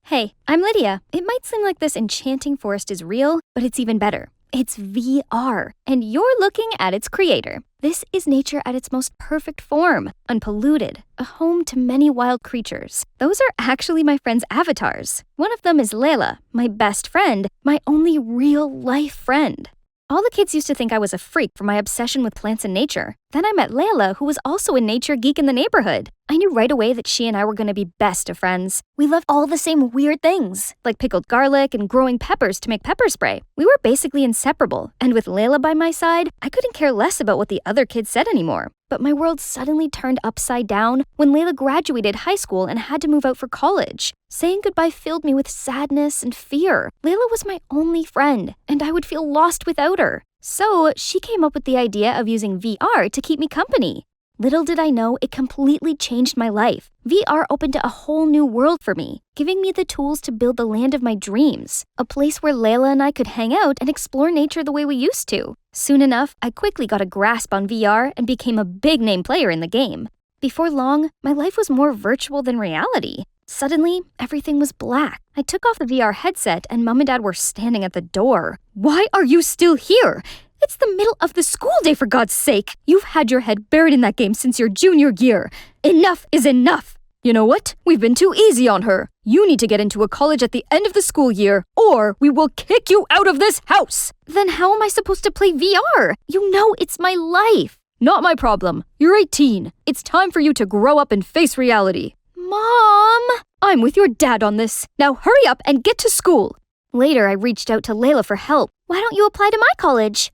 Hey, I'm Lydia. It might seem like this enchanting forest is real, but it's even better. It's VR, and you're looking at its creator. This is nature at its most perfect form, unpolluted, a home to many wild creatures. Those are actually my friends' avatars. One of them is Layla, my best friend, my only real-life friend. All the kids used to think I was a freak for my obsession with plants and nature. Then I met Layla, who was also a nature geek in the neighborhood. I knew right away that she and I were going to be best of friends. We loved all the same weird things, like pickled garlic and growing peppers to make pepper spray. We were basically inseparable, and with Layla by my side, I couldn't care less about what the other kids said anymore. But my world suddenly turned upside down when Layla graduated high school and had to move out for college. Saying goodbye filled me with sadness and fear. Layla was my only friend, and I would feel lost without her. So she came up with the idea of using VR to keep me company. Little did I know, it completely changed my life. VR opened a whole new world for me, giving me the tools to build the land of my dreams, a place where Layla and I could hang out and explore nature the way we used to. Soon enough, I quickly got a grasp on VR and became a big-name player in the game. Before long, my life was more virtual than reality. Suddenly, everything was black. I took off the VR headset and Mom and Dad were standing at the door. "Why are you still here? It's the middle of the school day, for God's sake! You've had your head buried in that game since your junior year. Enough is enough! You know what? We've been too easy on her. You need to get into a college at the end of the school year, or we will kick you out of this house!" Then how am I supposed to play VR? You know it's my life. "Not my problem. You're 18. It's time for you to grow up and face reality." Mom! "I'm with your dad on this. Now hurry up and get to school." Later, I reached out to Layla for help. "Why don't you apply to my college?"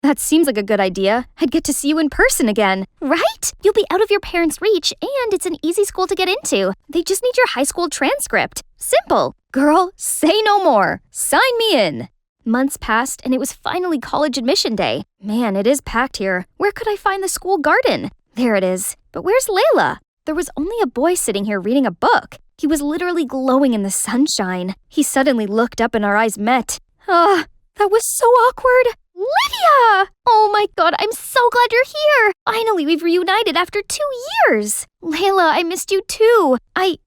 That seems like a good idea. I'd get to see you in person again. Right? You'll be out of your parents' reach, and it's an easy school to get into. They just need your high school transcript. Simple. Girl, say no more. Sign me in. Months passed, and it was finally college admission day. Man, it is packed here. Where could I find the school garden? There it is. But where's Layla? There was only a boy sitting here reading a book. He was literally glowing in the sunshine. He suddenly looked up and our eyes met. That was so awkward. Lydia! Oh my God, I'm so glad you're here. Finally, we've reunited after 2 years. Layla, I missed you too.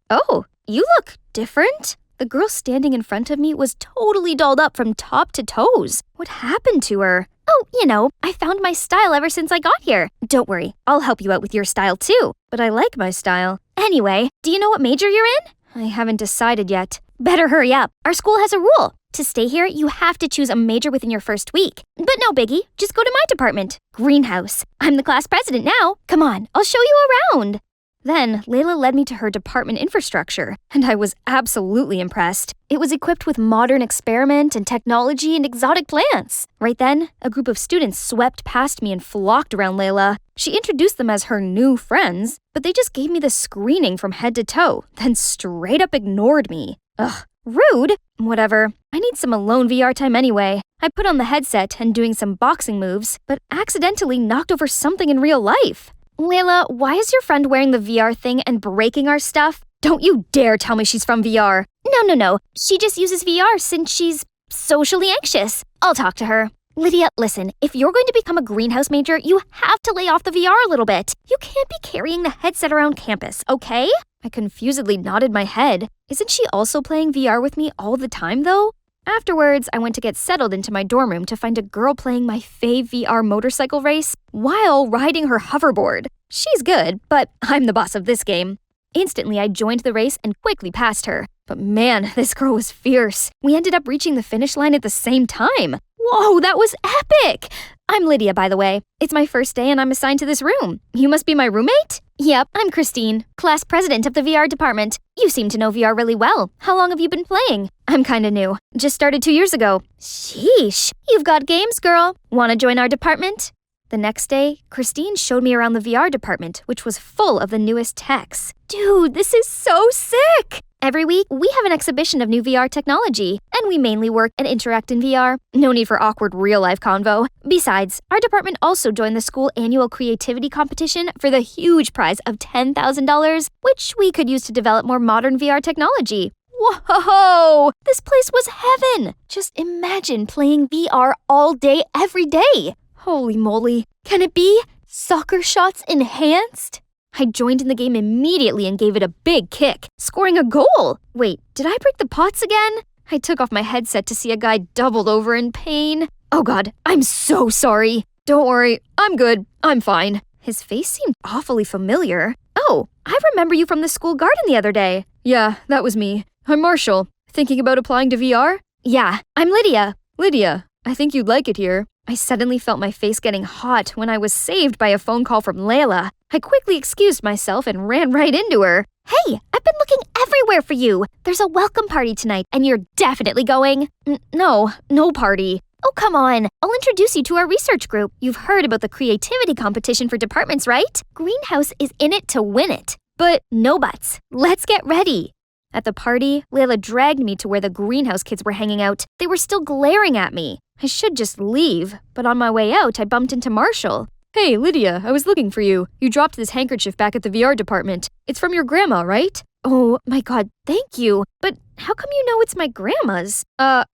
Oh, you look different. The girl standing in front of me was totally dolled up from top to toes. What happened to her? Oh, I found my style ever since I got here. Don't worry, I'll help you out with your style too. But I like my style. Anyway, do you know what major you're in? I haven't decided yet. Better hurry up. Our school has a rule. To stay here, you have to choose a major within your first week. But no biggie, just go to my department. Greenhouse. I'm the class president now. Come on, I'll show you around. Then, Layla led me to her department infrastructure, and I was absolutely impressed. It was equipped with modern experiment and technology and exotic plants. Right then, a group of students swept past me and flocked around Layla. She introduced them as her new friends, but they just gave me the screening from head to toe, then straight up ignored me. Ugh, rude. Whatever. I need some alone VR time anyway. I put on the headset and doing some boxing moves, but accidentally knocked over something in real life. Layla, why is your friend wearing the VR thing and breaking our stuff? Don't you dare tell me she's from VR. No. She just uses VR since she's socially anxious. I'll talk to her. Lydia, listen, if you're going to become a greenhouse major, you have to lay off the VR a little bit. You can't be carrying the headset around campus, okay? I confusedly nodded my head. Isn't she also playing VR with me all the time, though? Afterwards, I went to get settled into my dorm room to find a girl playing my fave VR motorcycle race while riding her hoverboard. She's good, but I'm the boss of this game. Instantly, I joined the race and quickly passed her. But man, this girl was fierce. We ended up reaching the finish line at the same time. Whoa, that was epic! I'm Lydia, by the way. It's my first day and I'm assigned to this room. You must be my roommate? Yep, I'm Christine, class president of the VR department. You seem to know VR really well. How long have you been playing? I'm kinda new. Just started 2 years ago. Sheesh, you've got games, girl. Wanna join our department? The next day, Christine showed me around the VR department, which was full of the newest techs. Dude, this is so sick! Every week, we have an exhibition of new VR technology, and we mainly work and interact in VR. No need for awkward real-life convo. Besides, our department also joined the school annual creativity competition for the huge prize of $10,000, which we could use to develop more modern VR technology. Whoa! This place was heaven! Just imagine playing VR all day, every day. Holy moly. Can it be? Soccer shots enhanced? I joined in the game immediately and gave it a big kick, scoring a goal. Wait, did I break the pots again? I took off my headset to see a guy doubled over in pain. Oh God, I'm so sorry. Don't worry, I'm good. I'm fine. His face seemed awfully familiar. Oh, I remember you from the school garden the other day. Yeah, that was me. I'm Marshall. Thinking about applying to VR? Yeah, I'm Lydia. Lydia, I think you'd like it here. I suddenly felt my face getting hot when I was saved by a phone call from Layla. I quickly excused myself and ran right into her. Hey, I've been looking everywhere for you. There's a welcome party tonight, and you're definitely going. No party. Oh, come on. I'll introduce you to our research group. You've heard about the creativity competition for departments, right? Greenhouse is in it to win it. But no buts. Let's get ready. At the party, Layla dragged me to where the greenhouse kids were hanging out. They were still glaring at me. I should just leave, but on my way out, I bumped into Marshall. Hey, Lydia, I was looking for you. You dropped this handkerchief back at the VR department. It's from your grandma, right? Oh my God, thank you. But how come you know it's my grandma's? I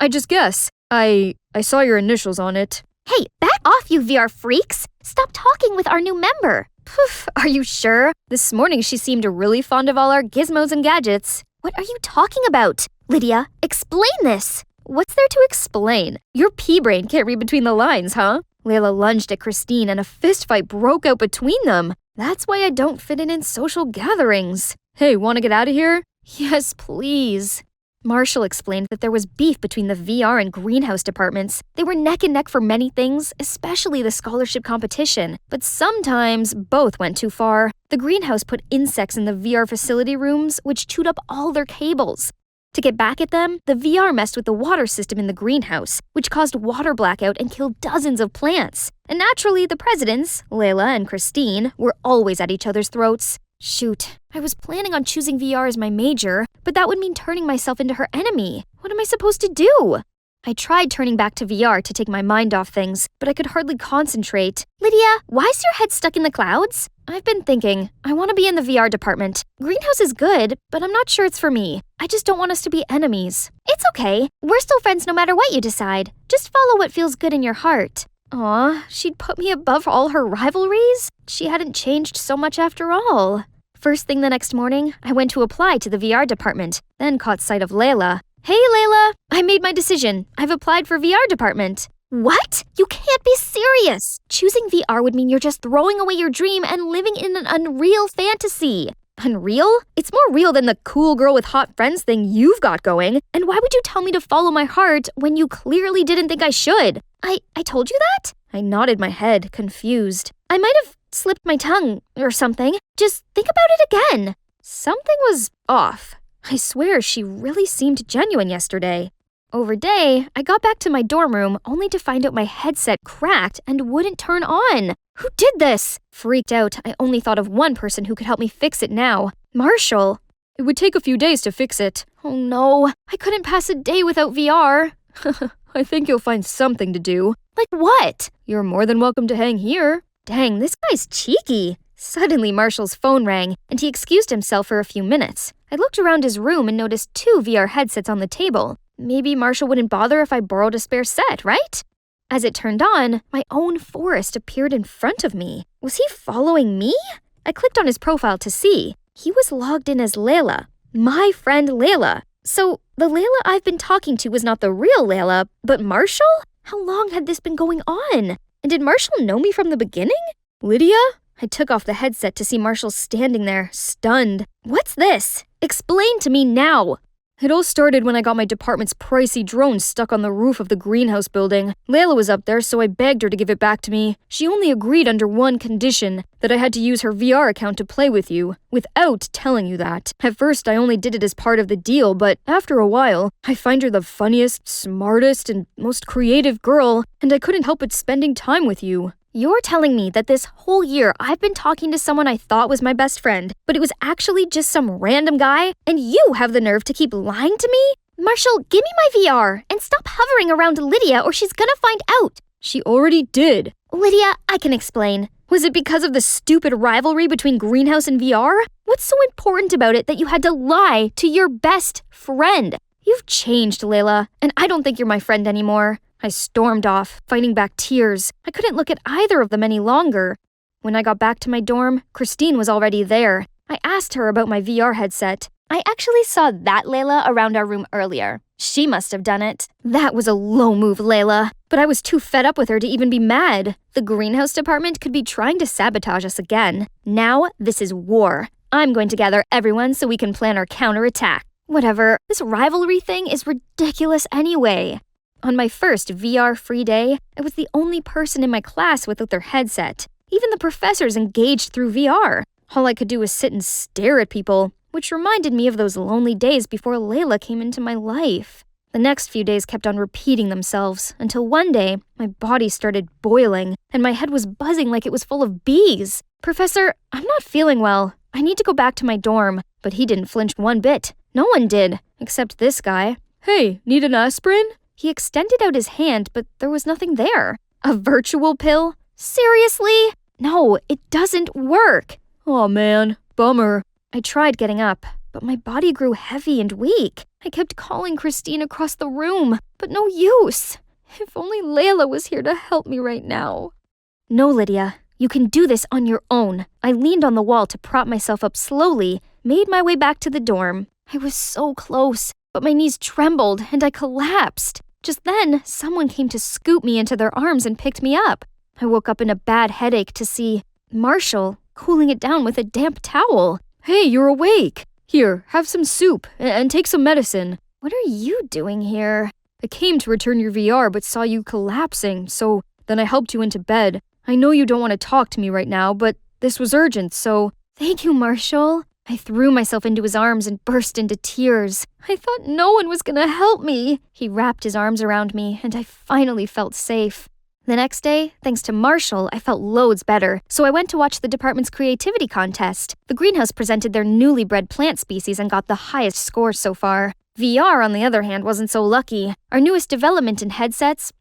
just guess. I saw your initials on it. Hey, back off, you VR freaks! Stop talking with our new member. Poof, are you sure? This morning she seemed really fond of all our gizmos and gadgets. What are you talking about? Lydia, explain this! What's there to explain? Your pea-brain can't read between the lines, huh? Layla lunged at Christine and a fistfight broke out between them. That's why I don't fit in social gatherings. Hey, wanna get out of here? Yes, please. Marshall explained that there was beef between the VR and greenhouse departments. They were neck and neck for many things, especially the scholarship competition. But sometimes both went too far. The greenhouse put insects in the VR facility rooms, which chewed up all their cables. To get back at them, the VR messed with the water system in the greenhouse, which caused water blackout and killed dozens of plants. And naturally, the presidents, Layla and Christine, were always at each other's throats. Shoot, I was planning on choosing VR as my major, but that would mean turning myself into her enemy. What am I supposed to do? I tried turning back to VR to take my mind off things, but I could hardly concentrate. Lydia, why is your head stuck in the clouds? I've been thinking, I want to be in the VR department. Greenhouse is good, but I'm not sure it's for me. I just don't want us to be enemies. It's okay. We're still friends no matter what you decide. Just follow what feels good in your heart. Aw, she'd put me above all her rivalries? She hadn't changed so much after all. First thing the next morning, I went to apply to the VR department, then caught sight of Layla. Hey, Layla, I made my decision. I've applied for VR department. What? You can't be serious! Choosing VR would mean you're just throwing away your dream and living in an unreal fantasy. Unreal? It's more real than the cool girl with hot friends thing you've got going. And why would you tell me to follow my heart when you clearly didn't think I should? I told you that? I nodded my head, confused. I might have slipped my tongue or something. Just think about it again. Something was off. I swear she really seemed genuine yesterday. Over day, I got back to my dorm room only to find out my headset cracked and wouldn't turn on. Who did this? Freaked out, I only thought of one person who could help me fix it now. Marshall. It would take a few days to fix it. Oh no, I couldn't pass a day without VR. I think you'll find something to do. Like what? You're more than welcome to hang here. Dang, this guy's cheeky. Suddenly, Marshall's phone rang, and he excused himself for a few minutes. I looked around his room and noticed 2 VR headsets on the table. Maybe Marshall wouldn't bother if I borrowed a spare set, right? As it turned on, my own forest appeared in front of me. Was he following me? I clicked on his profile to see. He was logged in as Layla, my friend Layla. So the Layla I've been talking to was not the real Layla, but Marshall? How long had this been going on? And did Marshall know me from the beginning? Lydia? I took off the headset to see Marshall standing there, stunned. What's this? Explain to me now. It all started when I got my department's pricey drone stuck on the roof of the greenhouse building. Layla was up there, so I begged her to give it back to me. She only agreed under one condition, that I had to use her VR account to play with you, without telling you that. At first, I only did it as part of the deal, but after a while, I find her the funniest, smartest, and most creative girl, and I couldn't help but spending time with you. You're telling me that this whole year I've been talking to someone I thought was my best friend, but it was actually just some random guy, and you have the nerve to keep lying to me? Marshall, give me my VR, and stop hovering around Lydia or she's gonna find out. She already did. Lydia, I can explain. Was it because of the stupid rivalry between Greenhouse and VR? What's so important about it that you had to lie to your best friend? You've changed, Layla, and I don't think you're my friend anymore. I stormed off, fighting back tears. I couldn't look at either of them any longer. When I got back to my dorm, Christine was already there. I asked her about my VR headset. I actually saw that Layla around our room earlier. She must have done it. That was a low move, Layla. But I was too fed up with her to even be mad. The greenhouse department could be trying to sabotage us again. Now, this is war. I'm going to gather everyone so we can plan our counterattack. Whatever, this rivalry thing is ridiculous anyway. On my first VR-free day, I was the only person in my class without their headset. Even the professors engaged through VR. All I could do was sit and stare at people, which reminded me of those lonely days before Layla came into my life. The next few days kept on repeating themselves, until one day, my body started boiling, and my head was buzzing like it was full of bees. Professor, I'm not feeling well. I need to go back to my dorm. But he didn't flinch one bit. No one did, except this guy. Hey, need an aspirin? He extended out his hand, but there was nothing there. A virtual pill? Seriously? No, it doesn't work. Aw man, bummer. I tried getting up, but my body grew heavy and weak. I kept calling Christine across the room, but no use. If only Layla was here to help me right now. No, Lydia, you can do this on your own. I leaned on the wall to prop myself up slowly, made my way back to the dorm. I was so close, but my knees trembled and I collapsed. Just then, someone came to scoop me into their arms and picked me up. I woke up in a bad headache to see Marshall cooling it down with a damp towel. Hey, you're awake. Here, have some soup and take some medicine. What are you doing here? I came to return your VR but saw you collapsing, so then I helped you into bed. I know you don't want to talk to me right now, but this was urgent, so... Thank you, Marshall. I threw myself into his arms and burst into tears. I thought no one was gonna help me. He wrapped his arms around me, and I finally felt safe. The next day, thanks to Marshall, I felt loads better, so I went to watch the department's creativity contest. The greenhouse presented their newly bred plant species and got the highest scores so far. VR, on the other hand, wasn't so lucky. Our newest development in headsets,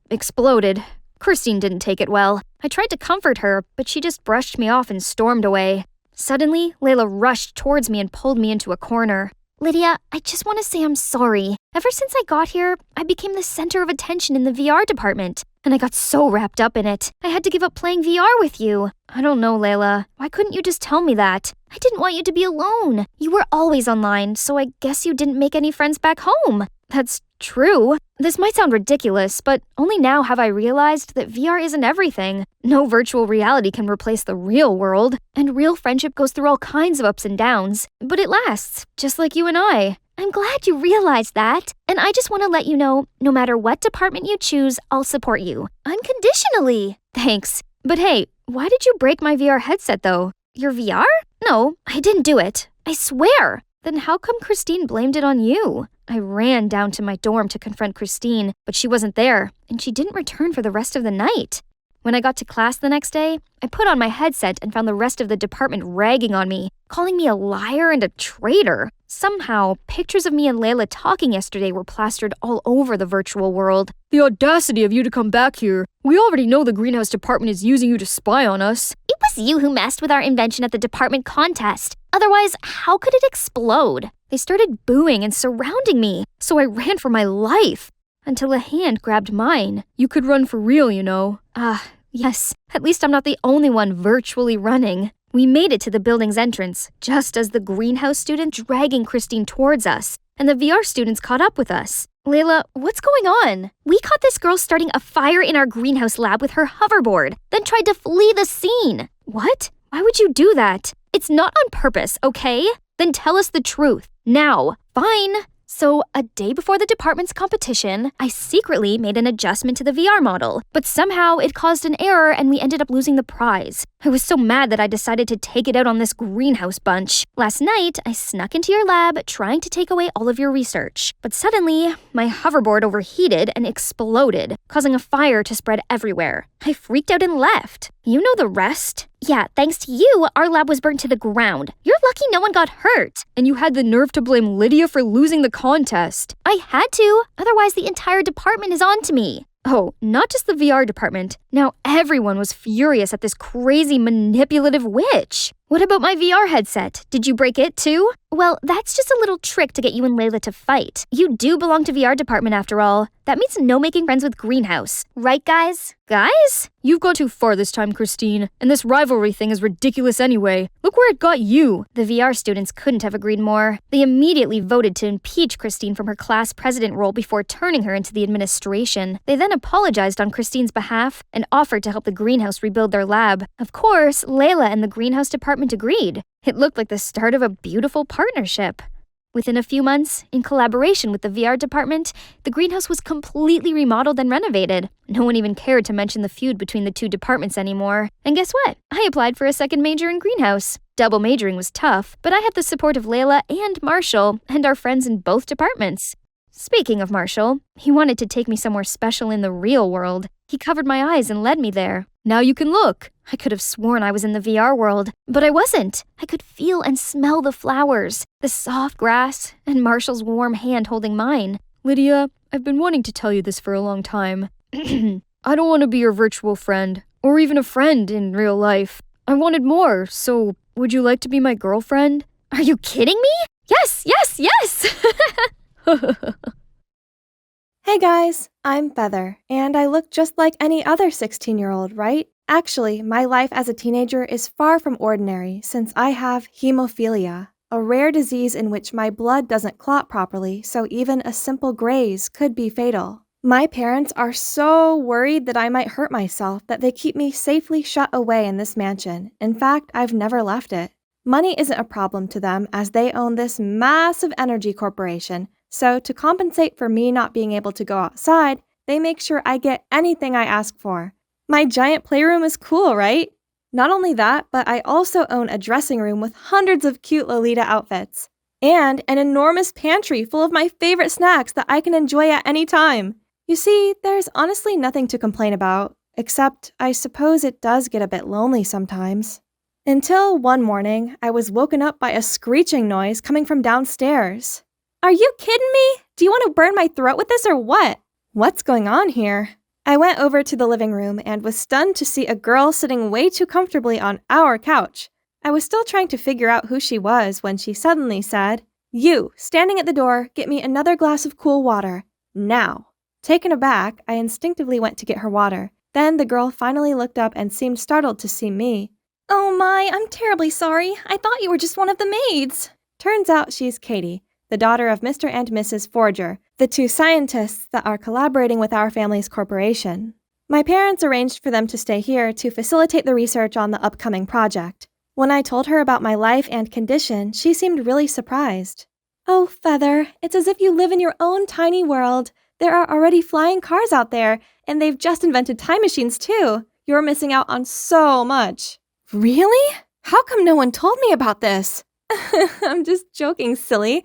exploded. Christine didn't take it well. I tried to comfort her, but she just brushed me off and stormed away. Suddenly, Layla rushed towards me and pulled me into a corner. Lydia, I just want to say I'm sorry. Ever since I got here, I became the center of attention in the VR department, and I got so wrapped up in it. I had to give up playing VR with you. I don't know, Layla. Why couldn't you just tell me that? I didn't want you to be alone. You were always online, so I guess you didn't make any friends back home. That's true. This might sound ridiculous, but only now have I realized that VR isn't everything. No virtual reality can replace the real world, and real friendship goes through all kinds of ups and downs, but it lasts, just like you and I. I'm glad you realized that, and I just want to let you know, no matter what department you choose, I'll support you. Unconditionally. Thanks. But hey, why did you break my VR headset though? Your VR? No, I didn't do it. I swear. Then how come Christine blamed it on you? I ran down to my dorm to confront Christine, but she wasn't there, and she didn't return for the rest of the night. When I got to class the next day, I put on my headset and found the rest of the department ragging on me, calling me a liar and a traitor. Somehow, pictures of me and Layla talking yesterday were plastered all over the virtual world. The audacity of you to come back here. We already know the greenhouse department is using you to spy on us. It was you who messed with our invention at the department contest. Otherwise, how could it explode? They started booing and surrounding me, so I ran for my life. Until a hand grabbed mine. You could run for real, you know. Yes. At least I'm not the only one virtually running. We made it to the building's entrance, just as the greenhouse student dragging Christine towards us, and the VR students caught up with us. Layla, what's going on? We caught this girl starting a fire in our greenhouse lab with her hoverboard, then tried to flee the scene. What? Why would you do that? It's not on purpose, okay? Then tell us the truth. Now. Fine. So, a day before the department's competition, I secretly made an adjustment to the VR model, but somehow it caused an error and we ended up losing the prize. I was so mad that I decided to take it out on this greenhouse bunch. Last night, I snuck into your lab trying to take away all of your research, but suddenly, my hoverboard overheated and exploded, causing a fire to spread everywhere. I freaked out and left. You know the rest. Yeah, thanks to you, our lab was burnt to the ground. You're lucky no one got hurt. And you had the nerve to blame Lydia for losing the contest. I had to, otherwise the entire department is on to me. Oh, not just the VR department. Now everyone was furious at this crazy manipulative witch. What about my VR headset? Did you break it too? Well, that's just a little trick to get you and Layla to fight. You do belong to VR department after all. That means no making friends with Greenhouse. Right, guys? Guys? You've gone too far this time, Christine. And this rivalry thing is ridiculous anyway. Look where it got you. The VR students couldn't have agreed more. They immediately voted to impeach Christine from her class president role before turning her into the administration. They then apologized on Christine's behalf and offered to help the Greenhouse rebuild their lab. Of course, Layla and the Greenhouse department agreed. It looked like the start of a beautiful partnership. Within a few months, in collaboration with the VR department, the greenhouse was completely remodeled and renovated. No one even cared to mention the feud between the two departments anymore. And guess what? I applied for a second major in greenhouse. Double majoring was tough, but I had the support of Layla and Marshall, and our friends in both departments. Speaking of Marshall, he wanted to take me somewhere special in the real world. He covered my eyes and led me there. Now you can look. I could have sworn I was in the VR world, but I wasn't. I could feel and smell the flowers, the soft grass, and Marshall's warm hand holding mine. Lydia, I've been wanting to tell you this for a long time. I don't want to be your virtual friend, or even a friend in real life. I wanted more, so would you like to be my girlfriend? Are you kidding me? Yes, yes, yes! Hey guys, I'm Feather, and I look just like any other 16-year-old, right? Actually, my life as a teenager is far from ordinary since I have hemophilia, a rare disease in which my blood doesn't clot properly, so even a simple graze could be fatal. My parents are so worried that I might hurt myself that they keep me safely shut away in this mansion. In fact, I've never left it. Money isn't a problem to them as they own this massive energy corporation, so to compensate for me not being able to go outside, they make sure I get anything I ask for. My giant playroom is cool, right? Not only that, but I also own a dressing room with hundreds of cute Lolita outfits. And an enormous pantry full of my favorite snacks that I can enjoy at any time. You see, there's honestly nothing to complain about, except I suppose it does get a bit lonely sometimes. Until one morning, I was woken up by a screeching noise coming from downstairs. Are you kidding me? Do you want to burn my throat with this or what? What's going on here? I went over to the living room and was stunned to see a girl sitting way too comfortably on our couch. I was still trying to figure out who she was when she suddenly said, "You, standing at the door, get me another glass of cool water. Now." Taken aback, I instinctively went to get her water. Then the girl finally looked up and seemed startled to see me. "Oh my, I'm terribly sorry. I thought you were just one of the maids." Turns out she's Katie, the daughter of Mr. and Mrs. Forger, the two scientists that are collaborating with our family's corporation. My parents arranged for them to stay here to facilitate the research on the upcoming project. When I told her about my life and condition, she seemed really surprised. "Oh, Feather, it's as if you live in your own tiny world. There are already flying cars out there, and they've just invented time machines too. You're missing out on so much." "Really? How come no one told me about this?" "I'm just joking, silly.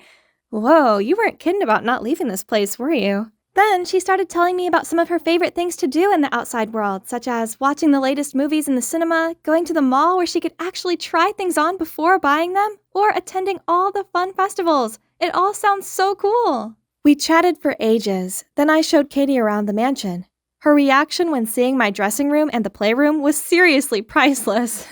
Whoa, you weren't kidding about not leaving this place, were you?" Then she started telling me about some of her favorite things to do in the outside world, such as watching the latest movies in the cinema, going to the mall where she could actually try things on before buying them, or attending all the fun festivals. It all sounds so cool. We chatted for ages, then I showed Katie around the mansion. Her reaction when seeing my dressing room and the playroom was seriously priceless.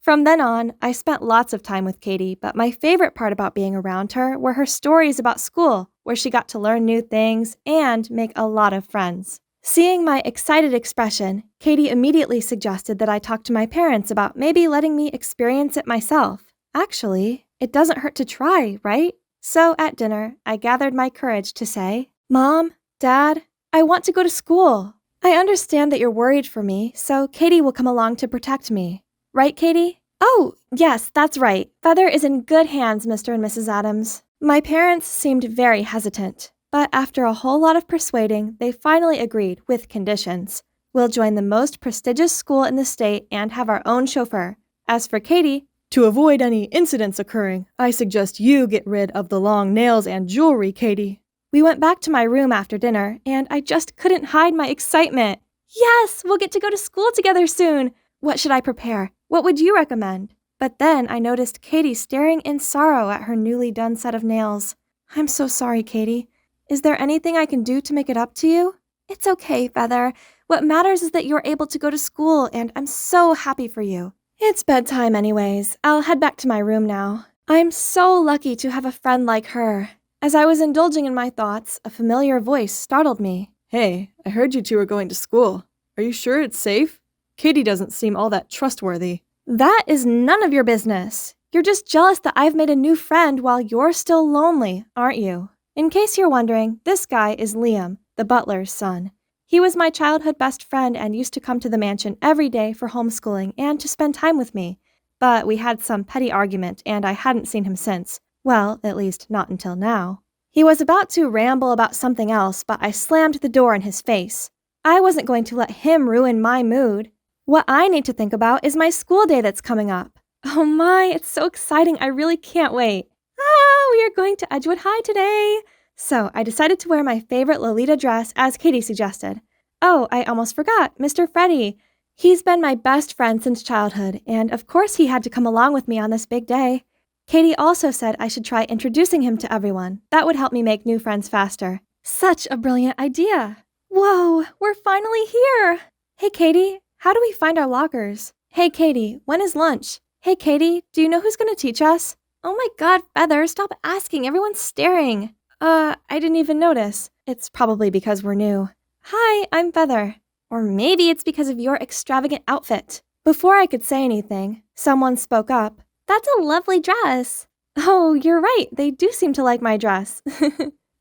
From then on, I spent lots of time with Katie, but my favorite part about being around her were her stories about school, where she got to learn new things and make a lot of friends. Seeing my excited expression, Katie immediately suggested that I talk to my parents about maybe letting me experience it myself. Actually, it doesn't hurt to try, right? So at dinner, I gathered my courage to say, "Mom, Dad, I want to go to school. I understand that you're worried for me, so Katie will come along to protect me. Right, Katie?" "Oh, yes, that's right. Feather is in good hands, Mr. and Mrs. Adams." My parents seemed very hesitant, but after a whole lot of persuading, they finally agreed with conditions. We'll join the most prestigious school in the state and have our own chauffeur. As for Katie, "To avoid any incidents occurring, I suggest you get rid of the long nails and jewelry, Katie." We went back to my room after dinner, and I just couldn't hide my excitement. Yes, we'll get to go to school together soon. What should I prepare? What would you recommend? But then I noticed Katie staring in sorrow at her newly done set of nails. "I'm so sorry, Katie. Is there anything I can do to make it up to you?" "It's okay, Feather. What matters is that you're able to go to school, and I'm so happy for you. It's bedtime anyways. I'll head back to my room now. I'm so lucky to have a friend like her. As I was indulging in my thoughts, a familiar voice startled me. Hey, I heard you two are going to school. Are you sure it's safe? Katie doesn't seem all that trustworthy. That is none of your business. You're just jealous that I've made a new friend while you're still lonely, aren't you? In case you're wondering, this guy is Liam, the butler's son. He was my childhood best friend and used to come to the mansion every day for homeschooling and to spend time with me. But we had some petty argument and I hadn't seen him since. Well, at least not until now. He was about to ramble about something else, but I slammed the door in his face. I wasn't going to let him ruin my mood. What I need to think about is my school day that's coming up. Oh my, it's so exciting. I really can't wait. We are going to Edgewood High today. So I decided to wear my favorite Lolita dress as Katie suggested. Oh, I almost forgot, Mr. Freddie. He's been my best friend since childhood, and of course he had to come along with me on this big day. Katie also said I should try introducing him to everyone. That would help me make new friends faster. Such a brilliant idea. Whoa, we're finally here. Hey, Katie, how do we find our lockers? Hey, Katie, when is lunch? Hey, Katie, do you know who's going to teach us? Oh my God, Feather, stop asking. Everyone's staring. I didn't even notice. It's probably because we're new. Hi, I'm Feather. Or maybe it's because of your extravagant outfit. Before I could say anything, someone spoke up. That's a lovely dress. Oh, you're right. They do seem to like my dress.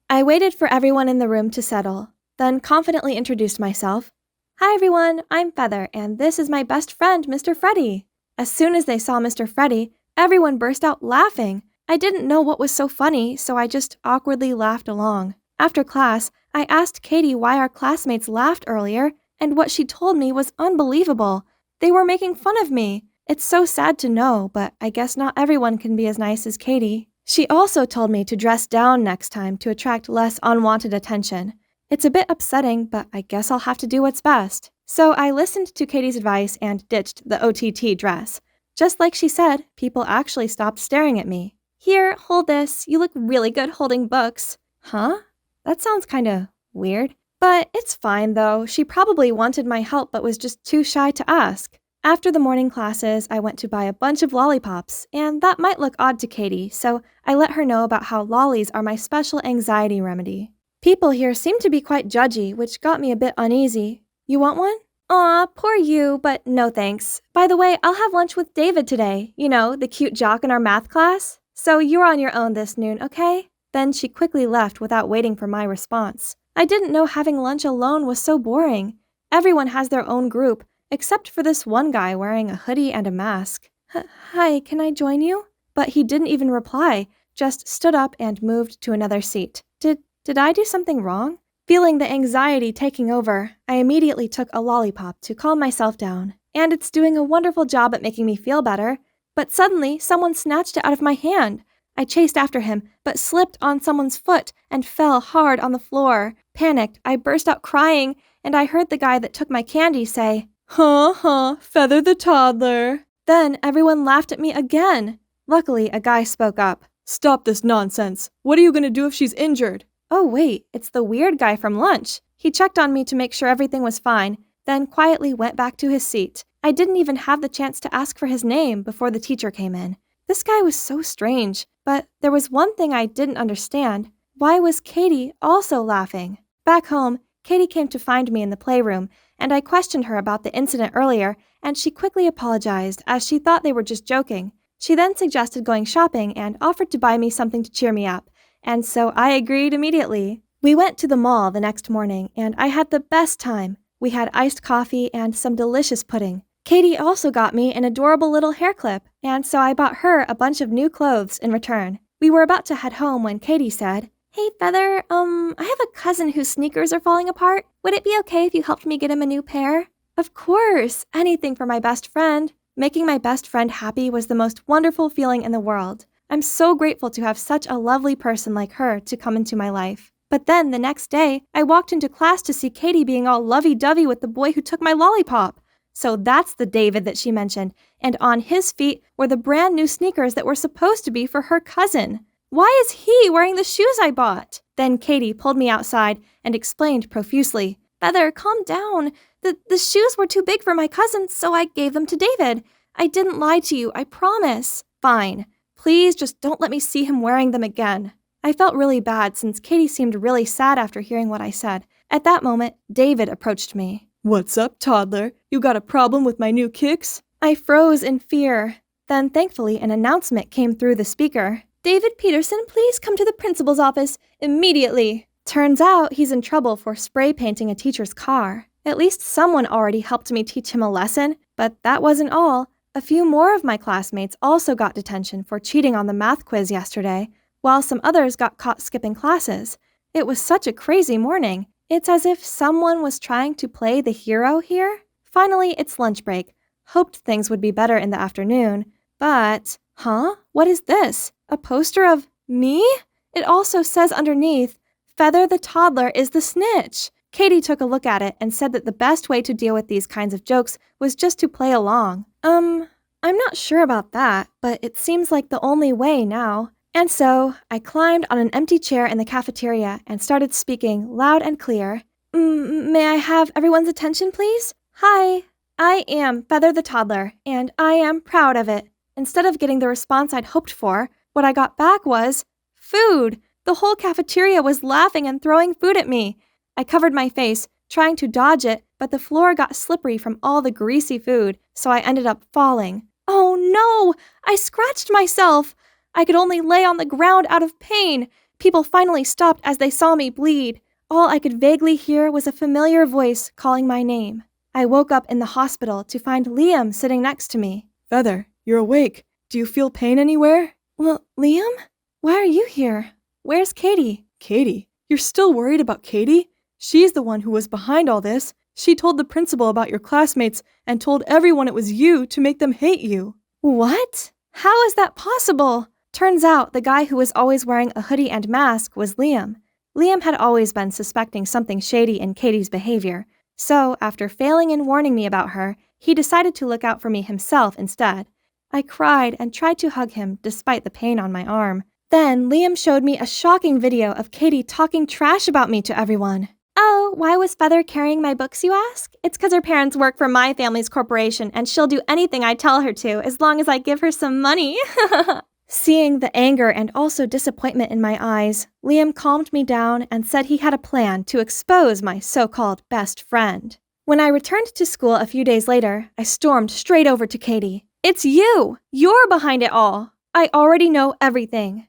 I waited for everyone in the room to settle, then confidently introduced myself. Hi, everyone. I'm Feather, and this is my best friend, Mr. Freddie. As soon as they saw Mr. Freddie, everyone burst out laughing. I didn't know what was so funny, so I just awkwardly laughed along. After class, I asked Katie why our classmates laughed earlier, and what she told me was unbelievable. They were making fun of me. It's so sad to know, but I guess not everyone can be as nice as Katie. She also told me to dress down next time to attract less unwanted attention. It's a bit upsetting, but I guess I'll have to do what's best. So I listened to Katie's advice and ditched the OTT dress. Just like she said, people actually stopped staring at me. Here, hold this. You look really good holding books. Huh? That sounds kinda weird. But it's fine though. She probably wanted my help but was just too shy to ask. After the morning classes, I went to buy a bunch of lollipops, and that might look odd to Katie, so I let her know about how lollies are my special anxiety remedy. People here seem to be quite judgy, which got me a bit uneasy. You want one? Aw, poor you, but no thanks. By the way, I'll have lunch with David today. You know, the cute jock in our math class. So you're on your own this noon, okay? Then she quickly left without waiting for my response. I didn't know having lunch alone was so boring. Everyone has their own group, except for this one guy wearing a hoodie and a mask. Hi, can I join you? But he didn't even reply, just stood up and moved to another seat. Did I do something wrong? Feeling the anxiety taking over, I immediately took a lollipop to calm myself down. And it's doing a wonderful job at making me feel better. But suddenly, someone snatched it out of my hand. I chased after him, but slipped on someone's foot and fell hard on the floor. Panicked, I burst out crying, and I heard the guy that took my candy say, Feather the toddler. Then everyone laughed at me again. Luckily, a guy spoke up. Stop this nonsense. What are you going to do if she's injured? Oh wait, it's the weird guy from lunch. He checked on me to make sure everything was fine, then quietly went back to his seat. I didn't even have the chance to ask for his name before the teacher came in. This guy was so strange, but there was one thing I didn't understand. Why was Katie also laughing? Back home, Katie came to find me in the playroom, and I questioned her about the incident earlier, and she quickly apologized as she thought they were just joking. She then suggested going shopping and offered to buy me something to cheer me up, and so I agreed immediately. We went to the mall the next morning, and I had the best time. We had iced coffee and some delicious pudding. Katie also got me an adorable little hair clip, and so I bought her a bunch of new clothes in return. We were about to head home when Katie said, Hey, Feather, I have a cousin whose sneakers are falling apart. Would it be okay if you helped me get him a new pair? Of course, anything for my best friend. Making my best friend happy was the most wonderful feeling in the world. I'm so grateful to have such a lovely person like her to come into my life. But then the next day, I walked into class to see Katie being all lovey-dovey with the boy who took my lollipop. So that's the David that she mentioned, and on his feet were the brand new sneakers that were supposed to be for her cousin. Why is he wearing the shoes I bought? Then Katie pulled me outside and explained profusely. Feather, calm down. The shoes were too big for my cousin, so I gave them to David. I didn't lie to you, I promise. Fine. Please just don't let me see him wearing them again. I felt really bad since Katie seemed really sad after hearing what I said. At that moment, David approached me. What's up, toddler? You got a problem with my new kicks? I froze in fear. Then, thankfully, an announcement came through the speaker. David Peterson, please come to the principal's office immediately. Turns out he's in trouble for spray painting a teacher's car. At least someone already helped me teach him a lesson, but that wasn't all. A few more of my classmates also got detention for cheating on the math quiz yesterday, while some others got caught skipping classes. It was such a crazy morning. It's as if someone was trying to play the hero here. Finally, it's lunch break. Hoped things would be better in the afternoon, but... What is this? A poster of me? It also says underneath, Feather the toddler is the snitch. Katie took a look at it and said that the best way to deal with these kinds of jokes was just to play along. I'm not sure about that, but it seems like the only way now. And so, I climbed on an empty chair in the cafeteria and started speaking loud and clear. May I have everyone's attention, please? Hi, I am Feather the toddler, and I am proud of it. Instead of getting the response I'd hoped for, what I got back was food. The whole cafeteria was laughing and throwing food at me. I covered my face, trying to dodge it, but the floor got slippery from all the greasy food, so I ended up falling. Oh no! I scratched myself! I could only lay on the ground out of pain. People finally stopped as they saw me bleed. All I could vaguely hear was a familiar voice calling my name. I woke up in the hospital to find Liam sitting next to me. Feather, you're awake. Do you feel pain anywhere? Well, Liam? Why are you here? Where's Katie? Katie? You're still worried about Katie? She's the one who was behind all this. She told the principal about your classmates and told everyone it was you to make them hate you. What? How is that possible? Turns out the guy who was always wearing a hoodie and mask was Liam. Liam had always been suspecting something shady in Katie's behavior. So, after failing in warning me about her, he decided to look out for me himself instead. I cried and tried to hug him despite the pain on my arm. Then Liam showed me a shocking video of Katie talking trash about me to everyone. Oh, why was Feather carrying my books, you ask? It's because her parents work for my family's corporation and she'll do anything I tell her to as long as I give her some money. Seeing the anger and also disappointment in my eyes, Liam calmed me down and said he had a plan to expose my so-called best friend. When I returned to school a few days later, I stormed straight over to Katie. It's you! You're behind it all! I already know everything.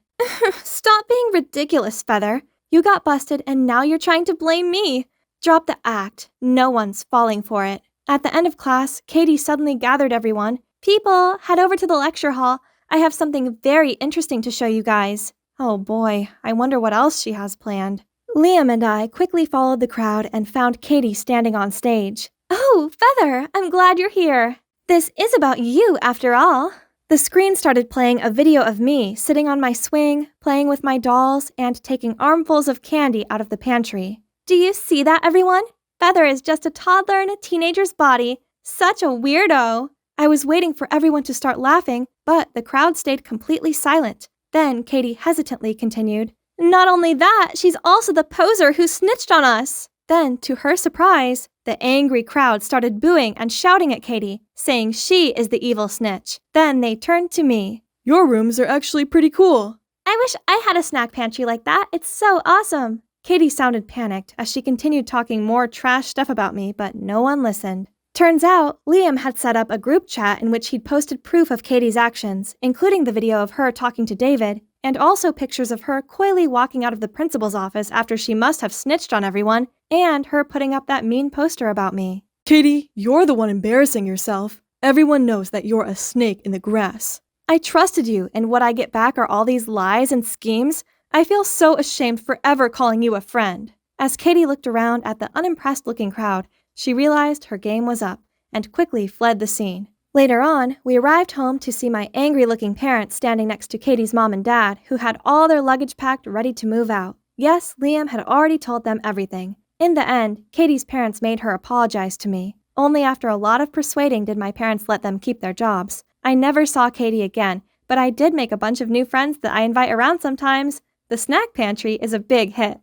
Stop being ridiculous, Feather. You got busted and now you're trying to blame me. Drop the act. No one's falling for it. At the end of class, Katie suddenly gathered everyone. People, head over to the lecture hall. I have something very interesting to show you guys. Oh boy, I wonder what else she has planned. Liam and I quickly followed the crowd and found Katie standing on stage. Oh, Feather, I'm glad you're here. This is about you, after all. The screen started playing a video of me sitting on my swing, playing with my dolls, and taking armfuls of candy out of the pantry. Do you see that, everyone? Feather is just a toddler in a teenager's body. Such a weirdo. I was waiting for everyone to start laughing, but the crowd stayed completely silent. Then Katie hesitantly continued, Not only that, she's also the poser who snitched on us. Then, to her surprise, the angry crowd started booing and shouting at Katie, saying she is the evil snitch. Then they turned to me. Your rooms are actually pretty cool. I wish I had a snack pantry like that. It's so awesome. Katie sounded panicked as she continued talking more trash stuff about me, but no one listened. Turns out, Liam had set up a group chat in which he'd posted proof of Katie's actions, including the video of her talking to David, and also pictures of her coyly walking out of the principal's office after she must have snitched on everyone, and her putting up that mean poster about me. Katie, you're the one embarrassing yourself. Everyone knows that you're a snake in the grass. I trusted you, and what I get back are all these lies and schemes. I feel so ashamed for ever calling you a friend. As Katie looked around at the unimpressed-looking crowd, she realized her game was up, and quickly fled the scene. Later on, we arrived home to see my angry-looking parents standing next to Katie's mom and dad, who had all their luggage packed ready to move out. Yes, Liam had already told them everything. In the end, Katie's parents made her apologize to me. Only after a lot of persuading did my parents let them keep their jobs. I never saw Katie again, but I did make a bunch of new friends that I invite around sometimes. The snack pantry is a big hit.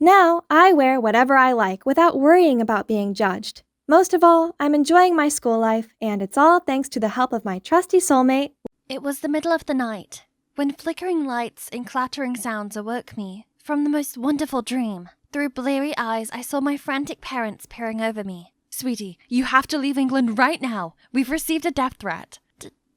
Now, I wear whatever I like without worrying about being judged. Most of all, I'm enjoying my school life, and it's all thanks to the help of my trusty soulmate. It was the middle of the night, when flickering lights and clattering sounds awoke me from the most wonderful dream. Through bleary eyes, I saw my frantic parents peering over me. "Sweetie, you have to leave England right now. We've received a death threat."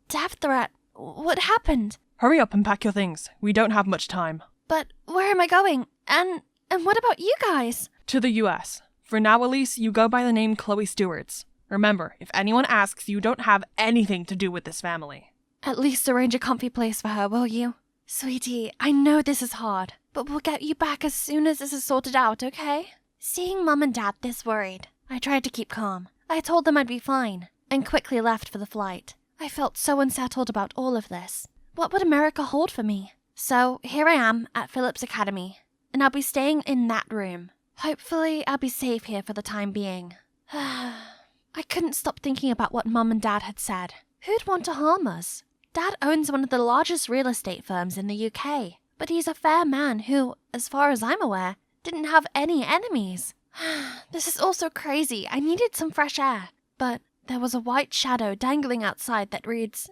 Death threat? What happened? Hurry up and pack your things. We don't have much time. But where am I going? And what about you guys? To the US. For now, Elise, you go by the name Chloe Stewarts. Remember, if anyone asks, you don't have anything to do with this family. At least arrange a comfy place for her, will you? Sweetie, I know this is hard, but we'll get you back as soon as this is sorted out, okay? Seeing Mum and Dad this worried, I tried to keep calm. I told them I'd be fine, and quickly left for the flight. I felt so unsettled about all of this. What would America hold for me? So here I am at Phillips Academy, and I'll be staying in that room. Hopefully, I'll be safe here for the time being. I couldn't stop thinking about what Mum and Dad had said. Who'd want to harm us? Dad owns one of the largest real estate firms in the UK, but he's a fair man who, as far as I'm aware, didn't have any enemies. This is all so crazy. I needed some fresh air, but there was a white shadow dangling outside that reads,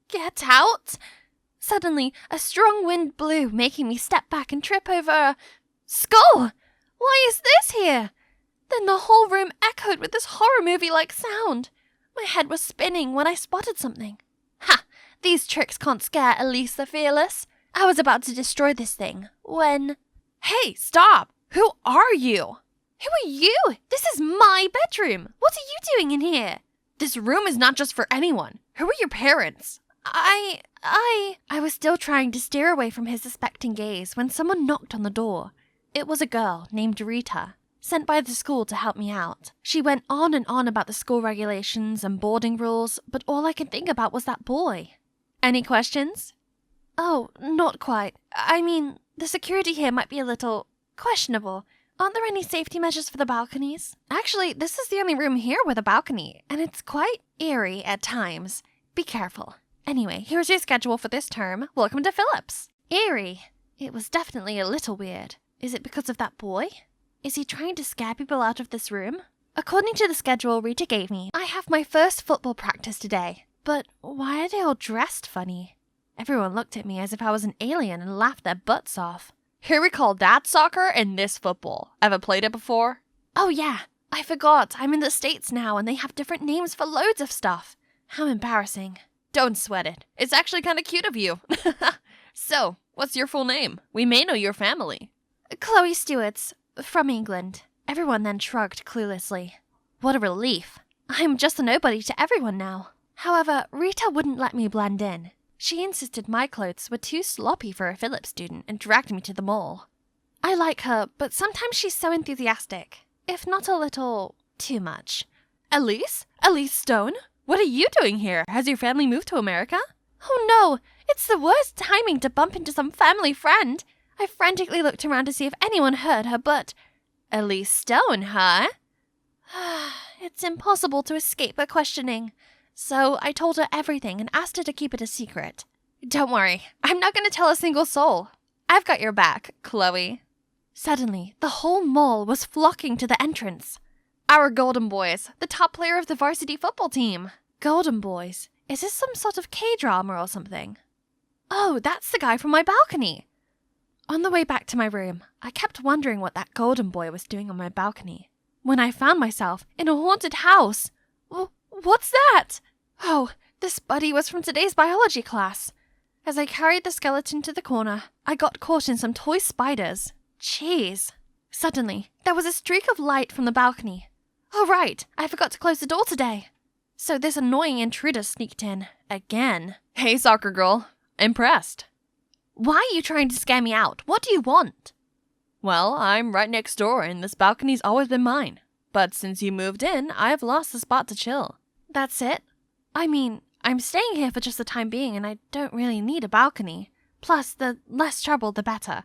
"Get out!" Suddenly, a strong wind blew, making me step back and trip over a skull. Why is this here? Then the whole room echoed with this horror movie-like sound. My head was spinning when I spotted something. Ha! These tricks can't scare Elise the Fearless. I was about to destroy this thing when... Hey, stop! Who are you? Who are you? This is my bedroom. What are you doing in here? This room is not just for anyone. Who are your parents? I was still trying to steer away from his suspecting gaze when someone knocked on the door. It was a girl named Rita, sent by the school to help me out. She went on and on about the school regulations and boarding rules, but all I could think about was that boy. Any questions? Oh, not quite. I mean, the security here might be a little questionable. Aren't there any safety measures for the balconies? Actually, this is the only room here with a balcony, and it's quite eerie at times. Be careful. Anyway, here's your schedule for this term. Welcome to Phillips. Eerie. It was definitely a little weird. Is it because of that boy? Is he trying to scare people out of this room? According to the schedule Rita gave me, I have my first football practice today. But why are they all dressed funny? Everyone looked at me as if I was an alien and laughed their butts off. Here we call that soccer and this football. Ever played it before? Oh yeah, I forgot. I'm in the States now and they have different names for loads of stuff. How embarrassing. Don't sweat it. It's actually kind of cute of you. So, what's your full name? We may know your family. Chloe Stewarts, from England. Everyone then shrugged cluelessly. What a relief. I'm just a nobody to everyone now. However, Rita wouldn't let me blend in. She insisted my clothes were too sloppy for a Phillips student and dragged me to the mall. I like her, but sometimes she's so enthusiastic, if not a little too much. Elise? Elise Stone? What are you doing here? Has your family moved to America? Oh no, it's the worst timing to bump into some family friend. I frantically looked around to see if anyone heard her, but... Elise Stone, huh? It's impossible to escape her questioning. So I told her everything and asked her to keep it a secret. Don't worry, I'm not going to tell a single soul. I've got your back, Chloe. Suddenly, the whole mall was flocking to the entrance. Our Golden Boys, the top player of the varsity football team. Golden Boys? Is this some sort of K-drama or something? Oh, that's the guy from my balcony. On the way back to my room, I kept wondering what that Golden Boy was doing on my balcony. When I found myself in a haunted house. What's that? Oh, this buddy was from today's biology class. As I carried the skeleton to the corner, I got caught in some toy spiders. Jeez. Suddenly, there was a streak of light from the balcony. Oh right, I forgot to close the door today. So this annoying intruder sneaked in. Again. Hey, soccer girl. Impressed. Why are you trying to scare me out? What do you want? Well, I'm right next door and this balcony's always been mine. But since you moved in, I've lost the spot to chill. That's it? I mean, I'm staying here for just the time being and I don't really need a balcony. Plus, the less trouble, the better.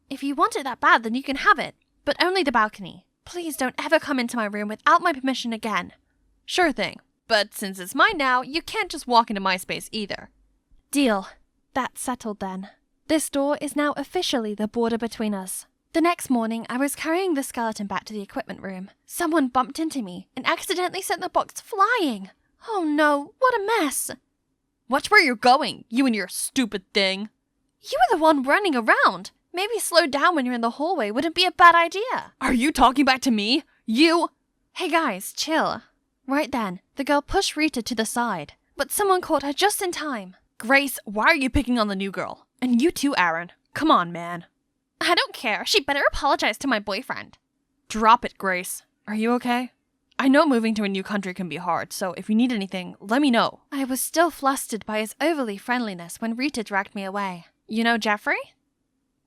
If you want it that bad, then you can have it. But only the balcony. Please don't ever come into my room without my permission again. Sure thing. But since it's mine now, you can't just walk into my space either. Deal. That's settled then. This door is now officially the border between us. The next morning, I was carrying the skeleton back to the equipment room. Someone bumped into me and accidentally sent the box flying. Oh no, what a mess. Watch where you're going, you and your stupid thing. You were the one running around. Maybe slow down when you're in the hallway wouldn't be a bad idea. Are you talking back to me? You... Hey guys, chill. Right then, the girl pushed Rita to the side, but someone caught her just in time. Grace, why are you picking on the new girl? And you too, Aaron. Come on, man. I don't care. She better apologize to my boyfriend. Drop it, Grace. Are you okay? I know moving to a new country can be hard, so if you need anything, let me know. I was still flustered by his overly friendliness when Rita dragged me away. You know Jeffrey?